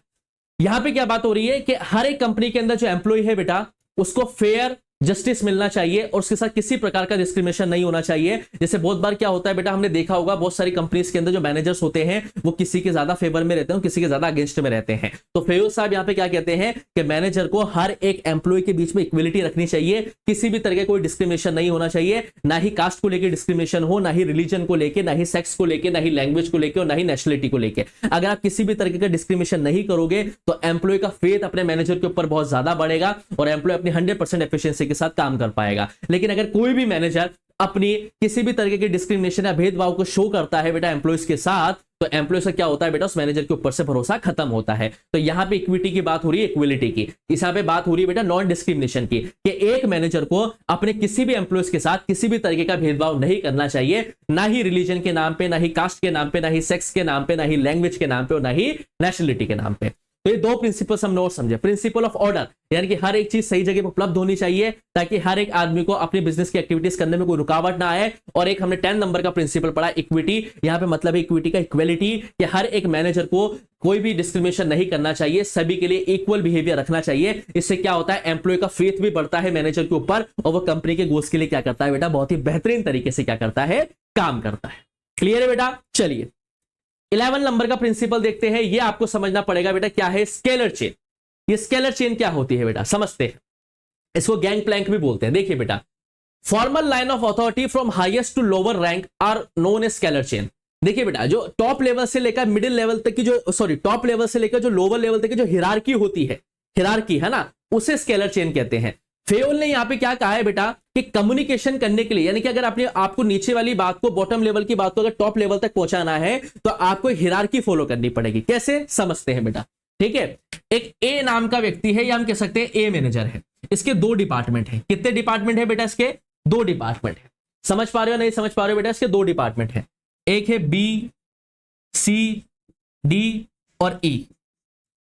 A: यहां पे क्या बात हो रही है कि हर एक कंपनी के अंदर जो एम्प्लॉय है बेटा उसको फेयर जस्टिस मिलना चाहिए और उसके साथ किसी प्रकार का डिस्क्रिमिनेशन नहीं होना चाहिए। जैसे बहुत बार क्या होता है बेटा, हमने देखा होगा बहुत सारी कंपनीज के अंदर जो मैनेजर्स होते हैं वो किसी के ज्यादा फेवर में रहते हैं, किसी के ज्यादा अगेंस्ट में रहते हैं। तो फेयो साहब यहाँ पे क्या कहते हैं कि मैनेजर को हर एक एम्प्लॉय के बीच में इक्वलिटी रखनी चाहिए, किसी भी तरह का कोई डिस्क्रिमिनेशन नहीं होना चाहिए, ना ही कास्ट को लेकर डिस्क्रिमिनेशन हो, ना ही रिलीजन को लेकर, ना ही सेक्स को लेकर, ना ही लैंग्वेज को लेकर और ना ही नेशनलिटी को लेकर। अगर आप किसी भी तरीके का डिस्क्रिमिनेशन नहीं करोगे तो एम्प्लॉय का फेथ अपने मैनेजर के ऊपर बहुत ज्यादा बढ़ेगा और एम्प्लॉय अपनी 100% एफिशिएंसी के साथ काम कर पाएगा। लेकिन अगर कोई भी मैनेजर अपनी किसी भी तरीके की डिस्क्रिमिनेशन या भेदभाव को शो करता है बेटा एम्प्लॉयज के साथ, तो एम्प्लॉय से क्या होता है बेटा, उस मैनेजर के ऊपर से भरोसा खत्म होता है। तो यहां पे इक्विटी की बात हो रही है, इक्विलिटी की। इस यहां पे बात हो रही है बेटा नॉन डिस्क्रिमिनेशन की, कि एक मैनेजर को अपने किसी भी एम्प्लॉयज के साथ किसी भी तरीके का भेदभाव नहीं करना चाहिए, ना ही रिलीजन के नाम पे, ना ही कास्ट के नाम पे, ना ही सेक्स के नाम पे, ना ही लैंग्वेज के नाम पे और ना ही नेशनलिटी के नाम पे। तो ये दो प्रिंसिपल्स हमने और समझे। प्रिंसिपल ऑफ ऑर्डर यानी कि हर एक चीज सही जगह पर उपलब्ध होनी चाहिए ताकि हर एक आदमी को अपनी बिजनेस की एक्टिविटीज करने में कोई रुकावट ना आए। और एक हमने 10 नंबर का प्रिंसिपल पढ़ा इक्विटी। यहां पे मतलब है इक्विटी का इक्वलिटी, कि हर एक मैनेजर को कोई भी डिस्क्रिमिनेशन नहीं करना चाहिए, सभी के लिए इक्वल बिहेवियर रखना चाहिए। इससे क्या होता है, एम्प्लॉय का फेथ भी बढ़ता है मैनेजर के ऊपर और वो कंपनी के गोल्स के लिए क्या करता है बेटा, बहुत ही बेहतरीन तरीके से क्या करता है, काम करता है। क्लियर है बेटा। चलिए 11 नंबर का प्रिंसिपल देखते हैं। ये आपको समझना पड़ेगा बेटा क्या है, स्केलर चेन। ये स्केलर चेन क्या होती है बेटा, समझते हैं। इसको गैंग प्लैंक भी बोलते हैं। देखिए बेटा, formal line of authority from highest to lower rank are known as scalar chain. देखिए बेटा, जो टॉप लेवल से लेकर मिडिल लेवल तक की टॉप लेवल से लेकर जो लोअर लेवल तक की जो हिरार्की होती है, हिरार्की है ना, उसे स्केलर चेन कहते हैं। फेयोल ने यहां पे क्या कहा है बेटा कि कम्युनिकेशन करने के लिए, यानी कि अगर आपको नीचे वाली बात को, बॉटम लेवल की बात को अगर टॉप लेवल तक पहुंचाना है तो आपको हिरार्की फॉलो करनी पड़ेगी। कैसे, समझते हैं बेटा। ठीक है, एक ए नाम का व्यक्ति है, या हम कह सकते हैं ए मैनेजर है। इसके 2 डिपार्टमेंट है। कितने डिपार्टमेंट है बेटा इसके? 2 डिपार्टमेंट है। समझ पा रहे हो नहीं समझ पा रहे हो बेटा, इसके 2 डिपार्टमेंट है। एक है बी, सी, डी और ई।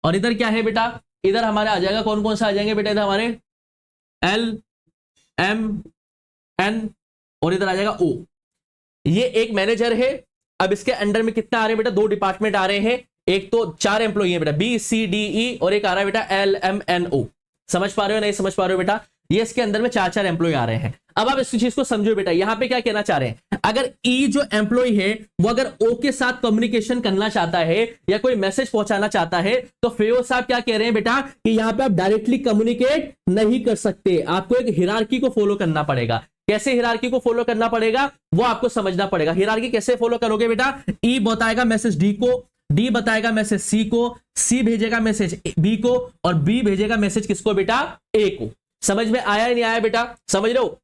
A: और इधर क्या है बेटा, इधर हमारे आ जाएगा, कौन कौन सा आ जाएंगे बेटा, इधर हमारे एल, एम, एन और इधर आ जाएगा ओ। ये एक मैनेजर है। अब इसके अंडर में कितना आ रहे हैं बेटा, 2 डिपार्टमेंट आ रहे हैं। एक तो 4 एम्प्लॉई है बेटा, बी, सी, डी, ई, और एक आ रहा है बेटा एल, एम, एन, ओ। समझ पा रहे हो नहीं समझ पा रहे हो बेटा, ये इसके अंदर में 4 एम्प्लॉय आ रहे हैं। अब आप इस चीज को समझो बेटा, यहां पे क्या कहना चाह रहे हैं, अगर ई जो एम्प्लॉय है वो अगर ओ के साथ कम्युनिकेशन करना चाहता है या कोई मैसेज पहुंचाना चाहता है, तो फेयो साहब क्या कह रहे हैं बेटा कि यहां पे आप डायरेक्टली कम्युनिकेट नहीं कर सकते, आपको एक हिरार्की को फॉलो करना पड़ेगा। कैसे हिरार्की को फॉलो करना पड़ेगा वो आपको समझना पड़ेगा। हिरार्की कैसे फॉलो करोगे बेटा, ई बताएगा मैसेज डी को, डी बताएगा मैसेज सी को, सी भेजेगा मैसेज बी को और बी भेजेगा मैसेज किसको बेटा, ए को। समझ में आया या नहीं आया बेटा, समझ रहे हो?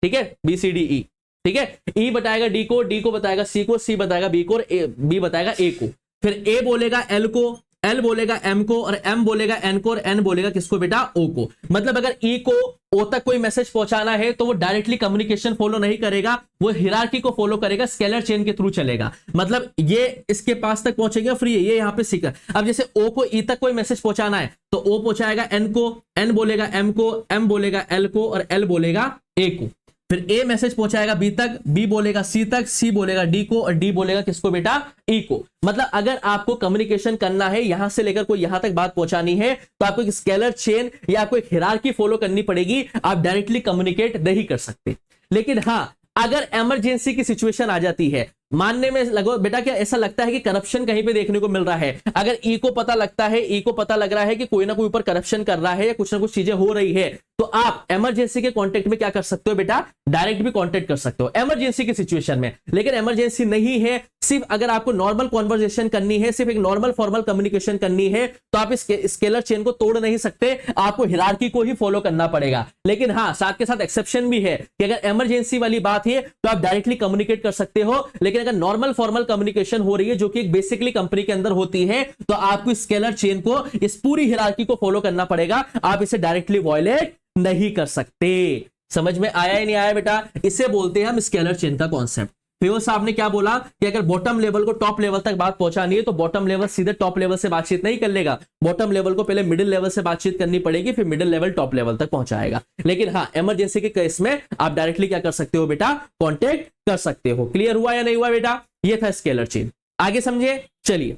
A: ठीक है, बी सी डी ई। ठीक है, ई बताएगा डी को बताएगा सी को, सी बताएगा बी को और बी बताएगा ए को। फिर ए बोलेगा एल को, एल बोलेगा एम को और एम बोलेगा एन को और एन बोलेगा किसको बेटा, ओ को। मतलब अगर ई को ओ तक कोई मैसेज पहुंचाना है तो वो डायरेक्टली कम्युनिकेशन फॉलो नहीं करेगा, वो हिरार्की को फॉलो करेगा, स्केलर चेन के थ्रू चलेगा। मतलब ये इसके पास तक पहुंचेगा फ्री है, ये यहां पे सीखा। अब जैसे ओ को ई तक कोई मैसेज पहुंचाना है तो ओ पहुंचाएगा एन को, एन बोलेगा एम को, एम बोलेगा एल को और एल बोलेगा ए को। फिर ए मैसेज पहुंचाएगा बी तक, बी बोलेगा सी तक, सी बोलेगा डी को और डी बोलेगा किसको बेटा, ई को। मतलब अगर आपको कम्युनिकेशन करना है, यहां से लेकर कोई यहां तक बात पहुंचानी है, तो आपको एक स्केलर चेन या आपको एक हिरार्की फॉलो करनी पड़ेगी। आप डायरेक्टली कम्युनिकेट नहीं कर सकते। लेकिन हाँ, अगर इमरजेंसी की सिचुएशन आ जाती है, मानने में लगो बेटा, क्या ऐसा लगता है कि करप्शन कहीं पे देखने को मिल रहा है, अगर ई को पता लगता है, ई को पता लग रहा है कि कोई ना कोई ऊपर करप्शन कर रहा है या कुछ ना कुछ चीजें हो रही है, तो आप इमरजेंसी के कांटेक्ट में क्या कर सकते हो बेटा, डायरेक्ट भी कांटेक्ट कर सकते हो इमरजेंसी की सिचुएशन में। लेकिन इमरजेंसी नहीं है, सिर्फ अगर आपको नॉर्मल कॉन्वर्सेशन करनी है, सिर्फ एक नॉर्मल फॉर्मल कम्युनिकेशन करनी है, तो आप इस स्केलर चेन को तोड़ नहीं सकते, आपको हिरार्की को ही फॉलो करना पड़ेगा। लेकिन हाँ, साथ के साथ एक्सेप्शन भी है कि अगर इमरजेंसी वाली बात है तो आप डायरेक्टली कम्युनिकेट कर सकते हो। लेकिन अगर नॉर्मल फॉर्मल कम्युनिकेशन हो रही है, जो कि बेसिकली कंपनी के अंदर होती है, तो आपको स्केलर चेन को, इस पूरी हिरार्की को फॉलो करना पड़ेगा। आप इसे डायरेक्टली वॉयलेट नहीं कर सकते। समझ में आया ही नहीं आया बेटा? इसे बोलते हैं हम स्केलर चेन का कॉन्सेप्ट। फिर साहब ने क्या बोला कि अगर बॉटम लेवल को टॉप लेवल तक बात पहुंचानी है तो बॉटम लेवल सीधे टॉप लेवल से बातचीत नहीं कर लेगा, बॉटम लेवल को पहले मिडिल लेवल से बातचीत करनी पड़ेगी, फिर मिडिल लेवल टॉप लेवल तक पहुंचाएगा। लेकिन हाँ, इमरजेंसी के केस में आप डायरेक्टली क्या कर सकते हो बेटा, कॉन्टेक्ट कर सकते हो। क्लियर हुआ या नहीं हुआ बेटा? ये था स्केलर चेन। आगे समझे, चलिए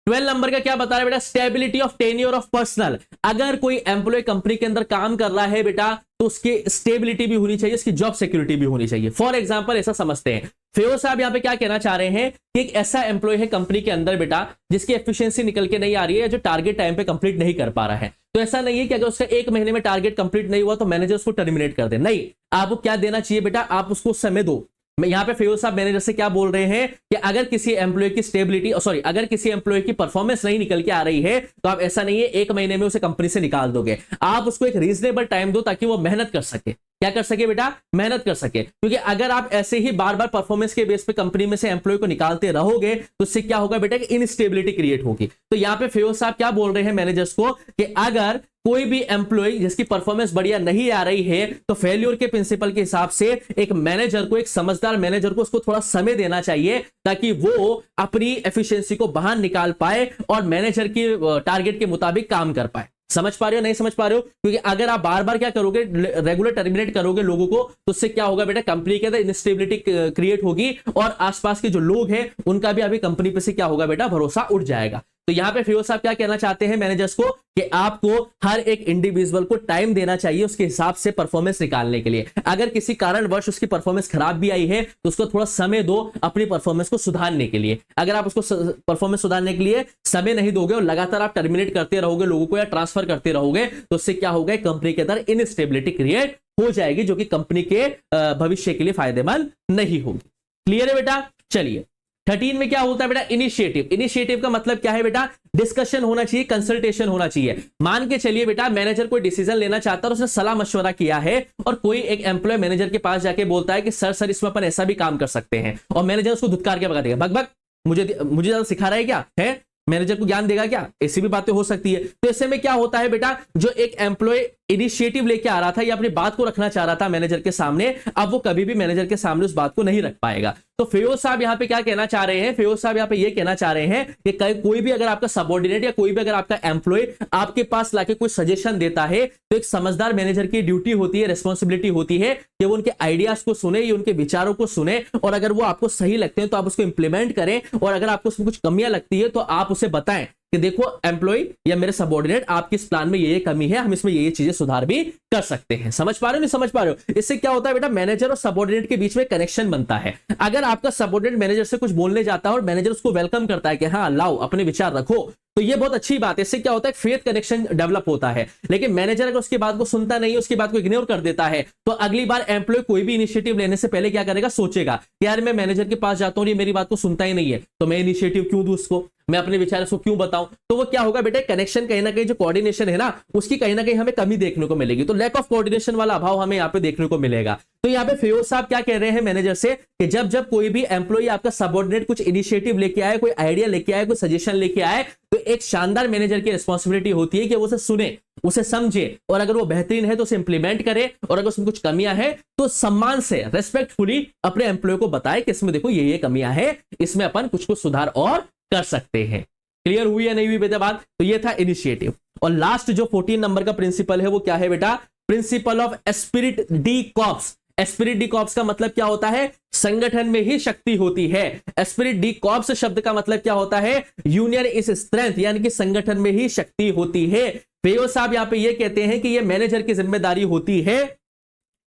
A: 12 नंबर का क्या बता रहा है बेटा, stability of tenure of personal. अगर कोई एम्प्लॉय कंपनी के अंदर काम कर रहा है बेटा, तो उसकी स्टेबिलिटी भी होनी चाहिए, उसकी जॉब सिक्योरिटी भी होनी चाहिए। फॉर एग्जांपल ऐसा समझते हैं, फेयो साहब यहां पे क्या कहना चाह रहे हैं कि एक ऐसा एम्प्लॉय है कंपनी के अंदर बेटा, जिसकी एफिशिएंसी निकल के नहीं आ रही है, जो टारगेट टाइम पे कंप्लीट नहीं कर पा रहा है। तो ऐसा नहीं है कि अगर उसका 1 महीने में टारगेट कंप्लीट नहीं हुआ तो मैनेजर उसको टर्मिनेट कर दे, नहीं, आपको क्या देना चाहिए बेटा, आप उसको समय दो। मैं यहां पे फेयो साहब मैनेजर से क्या बोल रहे हैं कि अगर किसी एम्प्लॉय की स्टेबिलिटी, सॉरी, अगर किसी एम्प्लॉय की परफॉर्मेंस नहीं निकल के आ रही है, तो आप ऐसा नहीं है 1 महीने में उसे कंपनी से निकाल दोगे, आप उसको एक रीजनेबल टाइम दो ताकि वो मेहनत कर सके। क्या कर सके बेटा, मेहनत कर सके। क्योंकि अगर आप ऐसे ही बार बार परफॉर्मेंस के बेस पे कंपनी में से एम्प्लॉय को निकालते रहोगे, तो उससे क्या होगा बेटा कि इनस्टेबिलिटी क्रिएट होगी। तो यहां पे फेयो साहब क्या बोल रहे हैं मैनेजर्स को कि अगर कोई भी एम्प्लॉय जिसकी परफॉर्मेंस बढ़िया नहीं आ रही है, तो फेल्योर के प्रिंसिपल के हिसाब से एक मैनेजर को, एक समझदार मैनेजर को उसको थोड़ा समय देना चाहिए, ताकि वो अपनी एफिशिएंसी को बाहर निकाल पाए और मैनेजर की टारगेट के मुताबिक काम कर पाए। समझ पा रहे हो, नहीं समझ पा रहे हो? क्योंकि अगर आप बार बार क्या करोगे, रेगुलर टर्मिनेट करोगे लोगों को, तो उससे क्या होगा बेटा, कंपनी के अंदर इनस्टेबिलिटी क्रिएट होगी और आसपास के जो लोग हैं उनका भी अभी कंपनी पे से क्या होगा बेटा, भरोसा उठ जाएगा। तो यहां पे फिरोज साहब क्या कहना चाहते हैं मैनेजर्स को कि आपको हर एक इंडिविजुअल को टाइम देना चाहिए उसके हिसाब से परफॉर्मेंस निकालने के लिए। अगर किसी कारणवश उसकी परफॉर्मेंस खराब भी आई है, तो उसको थोड़ा समय दो अपनी परफॉर्मेंस को सुधारने के लिए। अगर आप उसको परफॉर्मेंस सुधारने के लिए समय नहीं दोगे और लगातार आप टर्मिनेट करते रहोगे लोगों को या ट्रांसफर करते रहोगे, तो उससे क्या होगा, कंपनी के अंदर इनस्टेबिलिटी क्रिएट हो जाएगी, जो कि कंपनी के भविष्य के लिए फायदेमंद नहीं होगी। क्लियर है बेटा? चलिए 13 में क्या होता है बेटा, इनिशिएटिव। इनिशिएटिव का मतलब क्या है बेटा, डिस्कशन होना चाहिए, कंसल्टेशन होना चाहिए। मान के चलिए बेटा, मैनेजर कोई डिसीजन लेना चाहता है, उसने सलाह मशवरा किया है और कोई एक एम्प्लॉय मैनेजर के पास जाके बोलता है कि सर इसमें अपन ऐसा भी काम कर सकते हैं, और मैनेजर उसको धुतकार के भगा देगा, भग भग, मुझे ज्यादा सिखा रहा है क्या है, मैनेजर को ज्ञान देगा क्या, ऐसी भी बातें हो सकती है। तो ऐसे में क्या होता है बेटा, जो एक एम्प्लॉय इनिशिएटिव लेके आ रहा था या अपनी बात को रखना चाह रहा था मैनेजर के सामने, अब वो कभी भी मैनेजर के सामने उस बात को नहीं रख पाएगा। तो फेयोज साहब यहां पे क्या कहना चाह रहे हैं, फेयोज साहब यहां पे ये कहना चाह रहे हैं कि कोई भी अगर आपका सबऑर्डिनेट या कोई भी अगर आपका एम्प्लॉय आपके पास लाके कोई सजेशन देता है, तो एक समझदार मैनेजर की ड्यूटी होती है, रिस्पॉन्सिबिलिटी होती है कि वो उनके आइडियाज को सुने या उनके विचारों को सुने, और अगर वो आपको सही लगते हैं तो आप उसको इंप्लीमेंट करें, और अगर आपको उसमें कुछ कमियां लगती है तो आप उसे बताएं कि देखो एम्प्लॉय या मेरे सबऑर्डिनेट, आपकी इस प्लान में ये कमी है, हम इसमें ये चीजें सुधार भी कर सकते हैं। समझ पा रहे हो, नहीं समझ पा रहे हो? इससे क्या होता है बेटा, मैनेजर और सबऑर्डिनेट के बीच में कनेक्शन बनता है। अगर आपका सबऑर्डिनेट मैनेजर से कुछ बोलने जाता है और मैनेजर उसको वेलकम करता है कि हाँ लाओ अपने विचार रखो, तो ये बहुत अच्छी बात है। इससे क्या होता है, फेथ कनेक्शन डेवलप होता है। लेकिन मैनेजर अगर उसकी बात को सुनता नहीं है, उसकी बात को इग्नोर कर देता है, तो अगली बार एम्प्लॉय कोई भी इनिशिएटिव लेने से पहले क्या करेगा, सोचेगा कि यार मैं मैनेजर के पास जाता हूं, ये मेरी बात को सुनता ही नहीं है, तो मैं इनिशिएटिव क्यों दूं उसको, मैं अपने विचार उसको क्यों बताऊं। तो वो क्या होगा बेटा, कनेक्शन कहीं ना कहीं, जो कोऑर्डिनेशन है ना, उसकी कहीं ना कहीं हमें कमी देखने को मिलेगी। तो लैक ऑफ कोऑर्डिनेशन वाला अभाव हमें यहाँ पे देखने को मिलेगा। तो यहाँ पे फेयोज साहब क्या कह रहे हैं मैनेजर से कि जब जब कोई भी एम्प्लॉय आपका सबऑर्डिनेट कुछ इनिशिएटिव लेके आए, कोई आइडिया लेके आए, कोई सजेशन लेके आए, तो एक शानदार मैनेजर की रिस्पॉन्सिबिलिटी होती है कि वो उसे सुने, उसे समझे, और अगर वो बेहतरीन है तो उसे इंप्लीमेंट करे, और अगर उसमें कुछ कमियां हैं तो सम्मान से, रेस्पेक्टफुली अपने एम्प्लॉय को बताए कि इसमें देखो ये कमियां हैं, इसमें अपन कुछ सुधार और कर सकते हैं। क्लियर हुई या नहीं हुई बेटा बात? तो ये था इनिशिएटिव। और लास्ट जो 14 नंबर का प्रिंसिपल है वो क्या है बेटा, principle of Spirit D corps. Spirit D corps का मतलब क्या होता है, संगठन में ही शक्ति होती है। एस्पिरिट डी कॉर्प्स शब्द का मतलब क्या होता है, यूनियन इज स्ट्रेंथ, यानी कि संगठन में ही शक्ति होती है। फेयोज साहब यहां पे ये कहते हैं कि ये मैनेजर की जिम्मेदारी होती है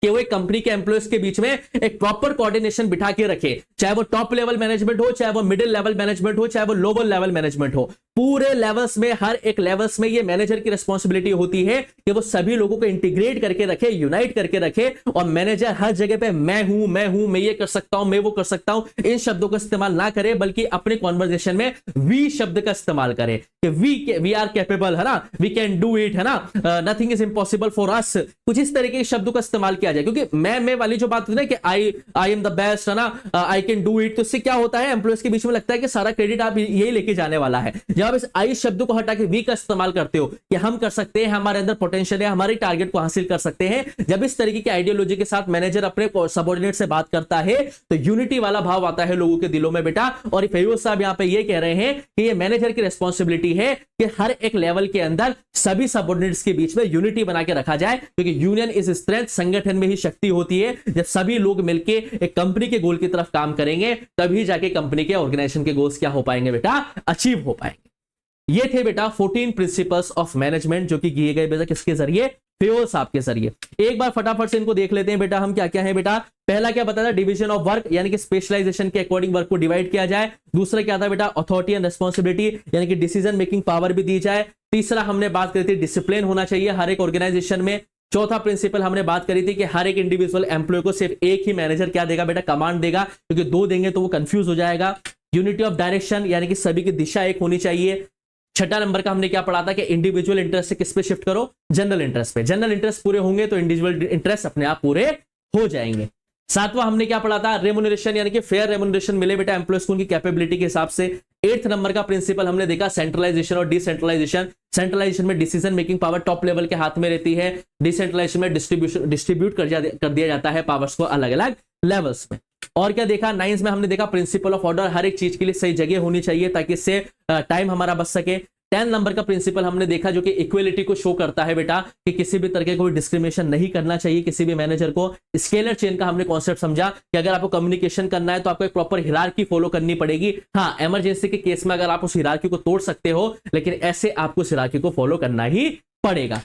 A: कि वो एक कंपनी के एम्प्लॉयज के बीच में एक प्रॉपर कोऑर्डिनेशन बिठा के रखे, चाहे वो टॉप लेवल मैनेजमेंट हो, चाहे वो मिडिल लेवल मैनेजमेंट हो, चाहे वो लोअर लेवल मैनेजमेंट हो। पूरे लेवल्स में, हर एक लेवल्स में ये मैनेजर की रिस्पॉन्सिबिलिटी होती है कि वो सभी लोगों को इंटीग्रेट करके रखे, यूनाइट करके रखे। और मैनेजर हर जगह पे मैं हूं, मैं ये कर सकता हूं, मैं वो कर सकता हूं, इन शब्दों का इस्तेमाल ना करे, बल्कि अपने कॉन्वर्सेशन में वी शब्द का इस्तेमाल करे कि वी आर कैपेबल, है ना, वी कैन डू इट, है ना, nothing is impossible for us. कुछ इस तरीके के शब्दों का इस्तेमाल किया जाए, क्योंकि मैं वाली जो बात है ना कि आई एम द बेस्ट, है ना, आई कैन डू इट, तो इससे क्या होता है, एम्प्लॉयज के बीच में लगता है कि सारा क्रेडिट आप यही लेके जाने वाला है। जब आप इस आई शब्द को हटा के वी का इस्तेमाल करते हो कि हम कर सकते हैं, हमारे अंदर पोटेंशियल है, हमारे टारगेट को हासिल कर सकते हैं, जब इस तरीके की आइडियोलॉजी के साथ मैनेजर अपने सबऑर्डिनेट से बात करता है तो यूनिटी वाला भाव आता है लोगों के दिलों में बेटा। और फेयोज साहब यहां पे ये कह रहे हैं कि ये मैनेजर की रिस्पॉन्सिबिलिटी है कि हर एक लेवल के अंदर सभी सबऑर्डिनेट्स के बीच में यूनिटी बना के रखा जाए, क्योंकि यूनियन इज स्ट्रेंथ, संगठन में ही शक्ति होती है। जब सभी लोग मिलकर एक कंपनी के गोल की तरफ काम करेंगे तभी जाके कंपनी के ऑर्गेनाइजेशन के गोल्स क्या हो पाएंगे बेटा, अचीव हो पाएंगे। ये थे बेटा 14 प्रिंसिपल्स ऑफ मैनेजमेंट, जो कि दिए गए बेटा किसके जरिए, फेयोज साहब के जरिए। एक बार फटाफट से इनको देख लेते हैं बेटा हम क्या क्या है बेटा। पहला क्या बताया, डिवीजन ऑफ वर्क, यानी कि स्पेशलाइजेशन के अकॉर्डिंग वर्क को डिवाइड किया जाए। दूसरा क्या था बेटा, अथॉरिटी एंड रिस्पॉन्सिबिलिटी, यानी कि डिसीजन मेकिंग पावर भी दी जाए। तीसरा हमने बात करी थी डिसिप्लिन होना चाहिए हर एक ऑर्गेनाइजेशन में। चौथा प्रिंसिपल हमने बात करी थी कि हर एक इंडिविजुअल एम्प्लॉय को सिर्फ एक ही मैनेजर क्या देगा बेटा, कमांड देगा, क्योंकि दो देंगे तो वो कंफ्यूज हो जाएगा। यूनिटी ऑफ डायरेक्शन, यानी कि सभी की दिशा एक होनी चाहिए। छठा नंबर का हमने क्या पढ़ा था कि इंडिविजुअल इंटरेस्ट से किस पे शिफ्ट करो, जनरल इंटरेस्ट पे। जनरल इंटरेस्ट पूरे होंगे तो इंडिविजुअल इंटरेस्ट अपने आप पूरे हो जाएंगे। सातवां हमने क्या पढ़ा था, रेमुनरेशन, यानी कि फेयर रेमुनरेशन मिले बेटा एम्प्लॉयज को उनकी कैपेबिलिटी के हिसाब से। 8th नंबर का प्रिंसिपल हमने देखा सेंट्रलाइजेशन और डिसेंट्रलाइजेशन। सेंट्रलाइजेशन में decision making power top level के हाथ में रहती है, डिसेंट्रलाइजेशन में डिस्ट्रीब्यूट कर दिया जाता है पावर्स को अलग अलग लेवल्स में। और क्या देखा, 9th में हमने देखा प्रिंसिपल ऑफ ऑर्डर, हर एक चीज के लिए सही जगह होनी चाहिए ताकि इससे टाइम हमारा बच सके। 10 नंबर का प्रिंसिपल हमने देखा जो कि इक्वलिटी को शो करता है बेटा, कि किसी भी तरह के कोई डिस्क्रिमिनेशन नहीं करना चाहिए किसी भी मैनेजर को। स्केलर चेन का हमने कॉन्सेप्ट समझा कि अगर आपको कम्युनिकेशन करना है तो आपको एक प्रॉपर हिरार्की फॉलो करनी पड़ेगी। हाँ, इमरजेंसी के केस में अगर आप उस हिरार्की को तोड़ सकते हो, लेकिन ऐसे आपको उस हिरार्की को फॉलो करना ही पड़ेगा।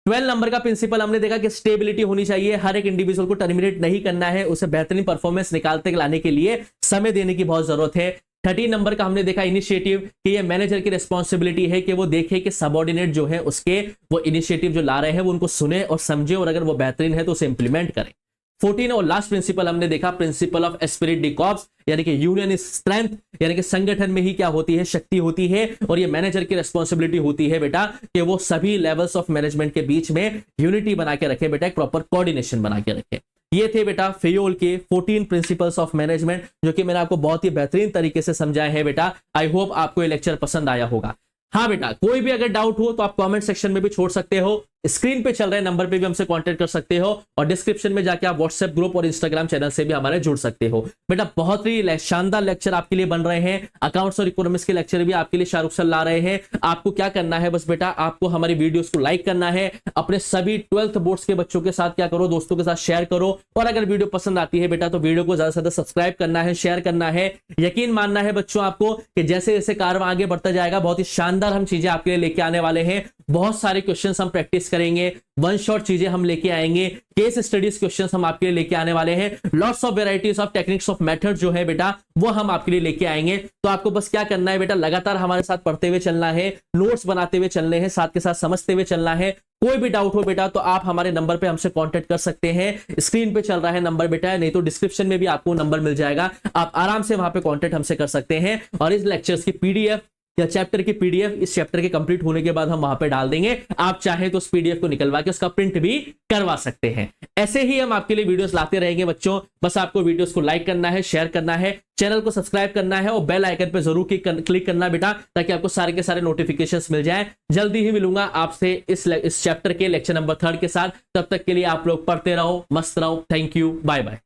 A: 12 नंबर का प्रिंसिपल हमने देखा कि स्टेबिलिटी होनी चाहिए, हर एक इंडिविजुअल को टर्मिनेट नहीं करना है, उसे बेहतरीन परफॉर्मेंस निकालते लाने के लिए समय देने की बहुत जरूरत है। 13 नंबर का हमने देखा इनिशिएटिव, कि ये मैनेजर की रिस्पॉन्सिबिलिटी है कि वो देखे कि सबऑर्डिनेट जो है उसके वो इनिशिएटिव जो ला रहे हैं वो उनको सुने और समझे, और अगर वो बेहतरीन है तो उसे इंप्लीमेंट करें। 14 और लास्ट प्रिंसिपल हमने देखा principle of Spirit D corps, यानी कि यूनियन इज स्ट्रेंथ, यानी कि संगठन में ही क्या होती है, शक्ति होती है। और ये मैनेजर की रिस्पॉन्सिबिलिटी होती है बेटा कि वो सभी लेवल्स ऑफ मैनेजमेंट के बीच में यूनिटी बना के रखे बेटा, एक प्रॉपर कोऑर्डिनेशन बना के रखे। ये थे बेटा फेयोल के 14 प्रिंसिपल्स ऑफ मैनेजमेंट, जो कि मैंने आपको बहुत ही बेहतरीन तरीके से समझाया है बेटा। आई होप आपको ये लेक्चर पसंद आया होगा। हाँ बेटा, कोई भी अगर डाउट हो तो आप कमेंट सेक्शन में भी छोड़ सकते हो, स्क्रीन पे चल रहे नंबर पे भी हमसे कांटेक्ट कर सकते हो, और डिस्क्रिप्शन में जाके आप व्हाट्सएप ग्रुप और इंस्टाग्राम चैनल से भी हमारे जुड़ सकते हो। बेटा बहुत ही शानदार लेक्चर आपके लिए बन रहे हैं, अकाउंट्स और इकोनॉमिक्स के लेक्चर भी आपके लिए शाहरुख सर ला रहे हैं। आपको क्या करना है, बस बेटा आपको हमारी वीडियोस को लाइक करना है, अपने सभी 12th बोर्ड्स के बच्चों के साथ क्या करो, दोस्तों के साथ शेयर करो, और अगर वीडियो पसंद आती है बेटा तो वीडियो को ज्यादा से ज्यादा सब्सक्राइब करना है, शेयर करना है। यकीन मानना है बच्चों आपको कि जैसे जैसे कारवां आगे बढ़ता जाएगा बहुत ही शानदार हम चीजें आपके लिए लेके आने वाले हैं। बहुत सारे क्वेश्चंस हम प्रैक्टिस करेंगे, वन शॉट चीजें हम लेके आएंगे, केस स्टडीज क्वेश्चंस हम आपके लिए लेके आने वाले हैं, lots of varieties of techniques of method जो है बेटा वो हम आपके लिए लेके आएंगे। तो आपको बस क्या करना है बेटा, लगातार हमारे साथ पढ़ते हुए चलना है, नोट्स बनाते हुए चलने हैं, साथ के साथ समझते हुए चलना है। कोई भी डाउट हो बेटा तो आप हमारे नंबर पे हमसे कांटेक्ट कर सकते हैं, स्क्रीन पे चल रहा है नंबर बेटा, नहीं तो डिस्क्रिप्शन में भी आपको नंबर मिल जाएगा, आप आराम से वहां पे कांटेक्ट हमसे कर सकते हैं। और इस लेक्चर्स की पीडीएफ या चैप्टर की पीडीएफ इस चैप्टर के कंप्लीट होने के बाद हम वहां पे डाल देंगे, आप चाहे तो उस पीडीएफ को निकलवा के उसका प्रिंट भी करवा सकते हैं। ऐसे ही हम आपके लिए वीडियोस लाते रहेंगे बच्चों, बस आपको वीडियोस को लाइक करना है, शेयर करना है, चैनल को सब्सक्राइब करना है, और बेल आइकन पे जरूर क्लिक करना बेटा, ताकि आपको सारे के सारे नोटिफिकेशंस मिल जाए। जल्दी ही मिलूंगा आपसे इस चैप्टर के लेक्चर नंबर 3 के साथ। तब तक के लिए आप लोग पढ़ते रहो, मस्त रहो। Thank you, bye bye.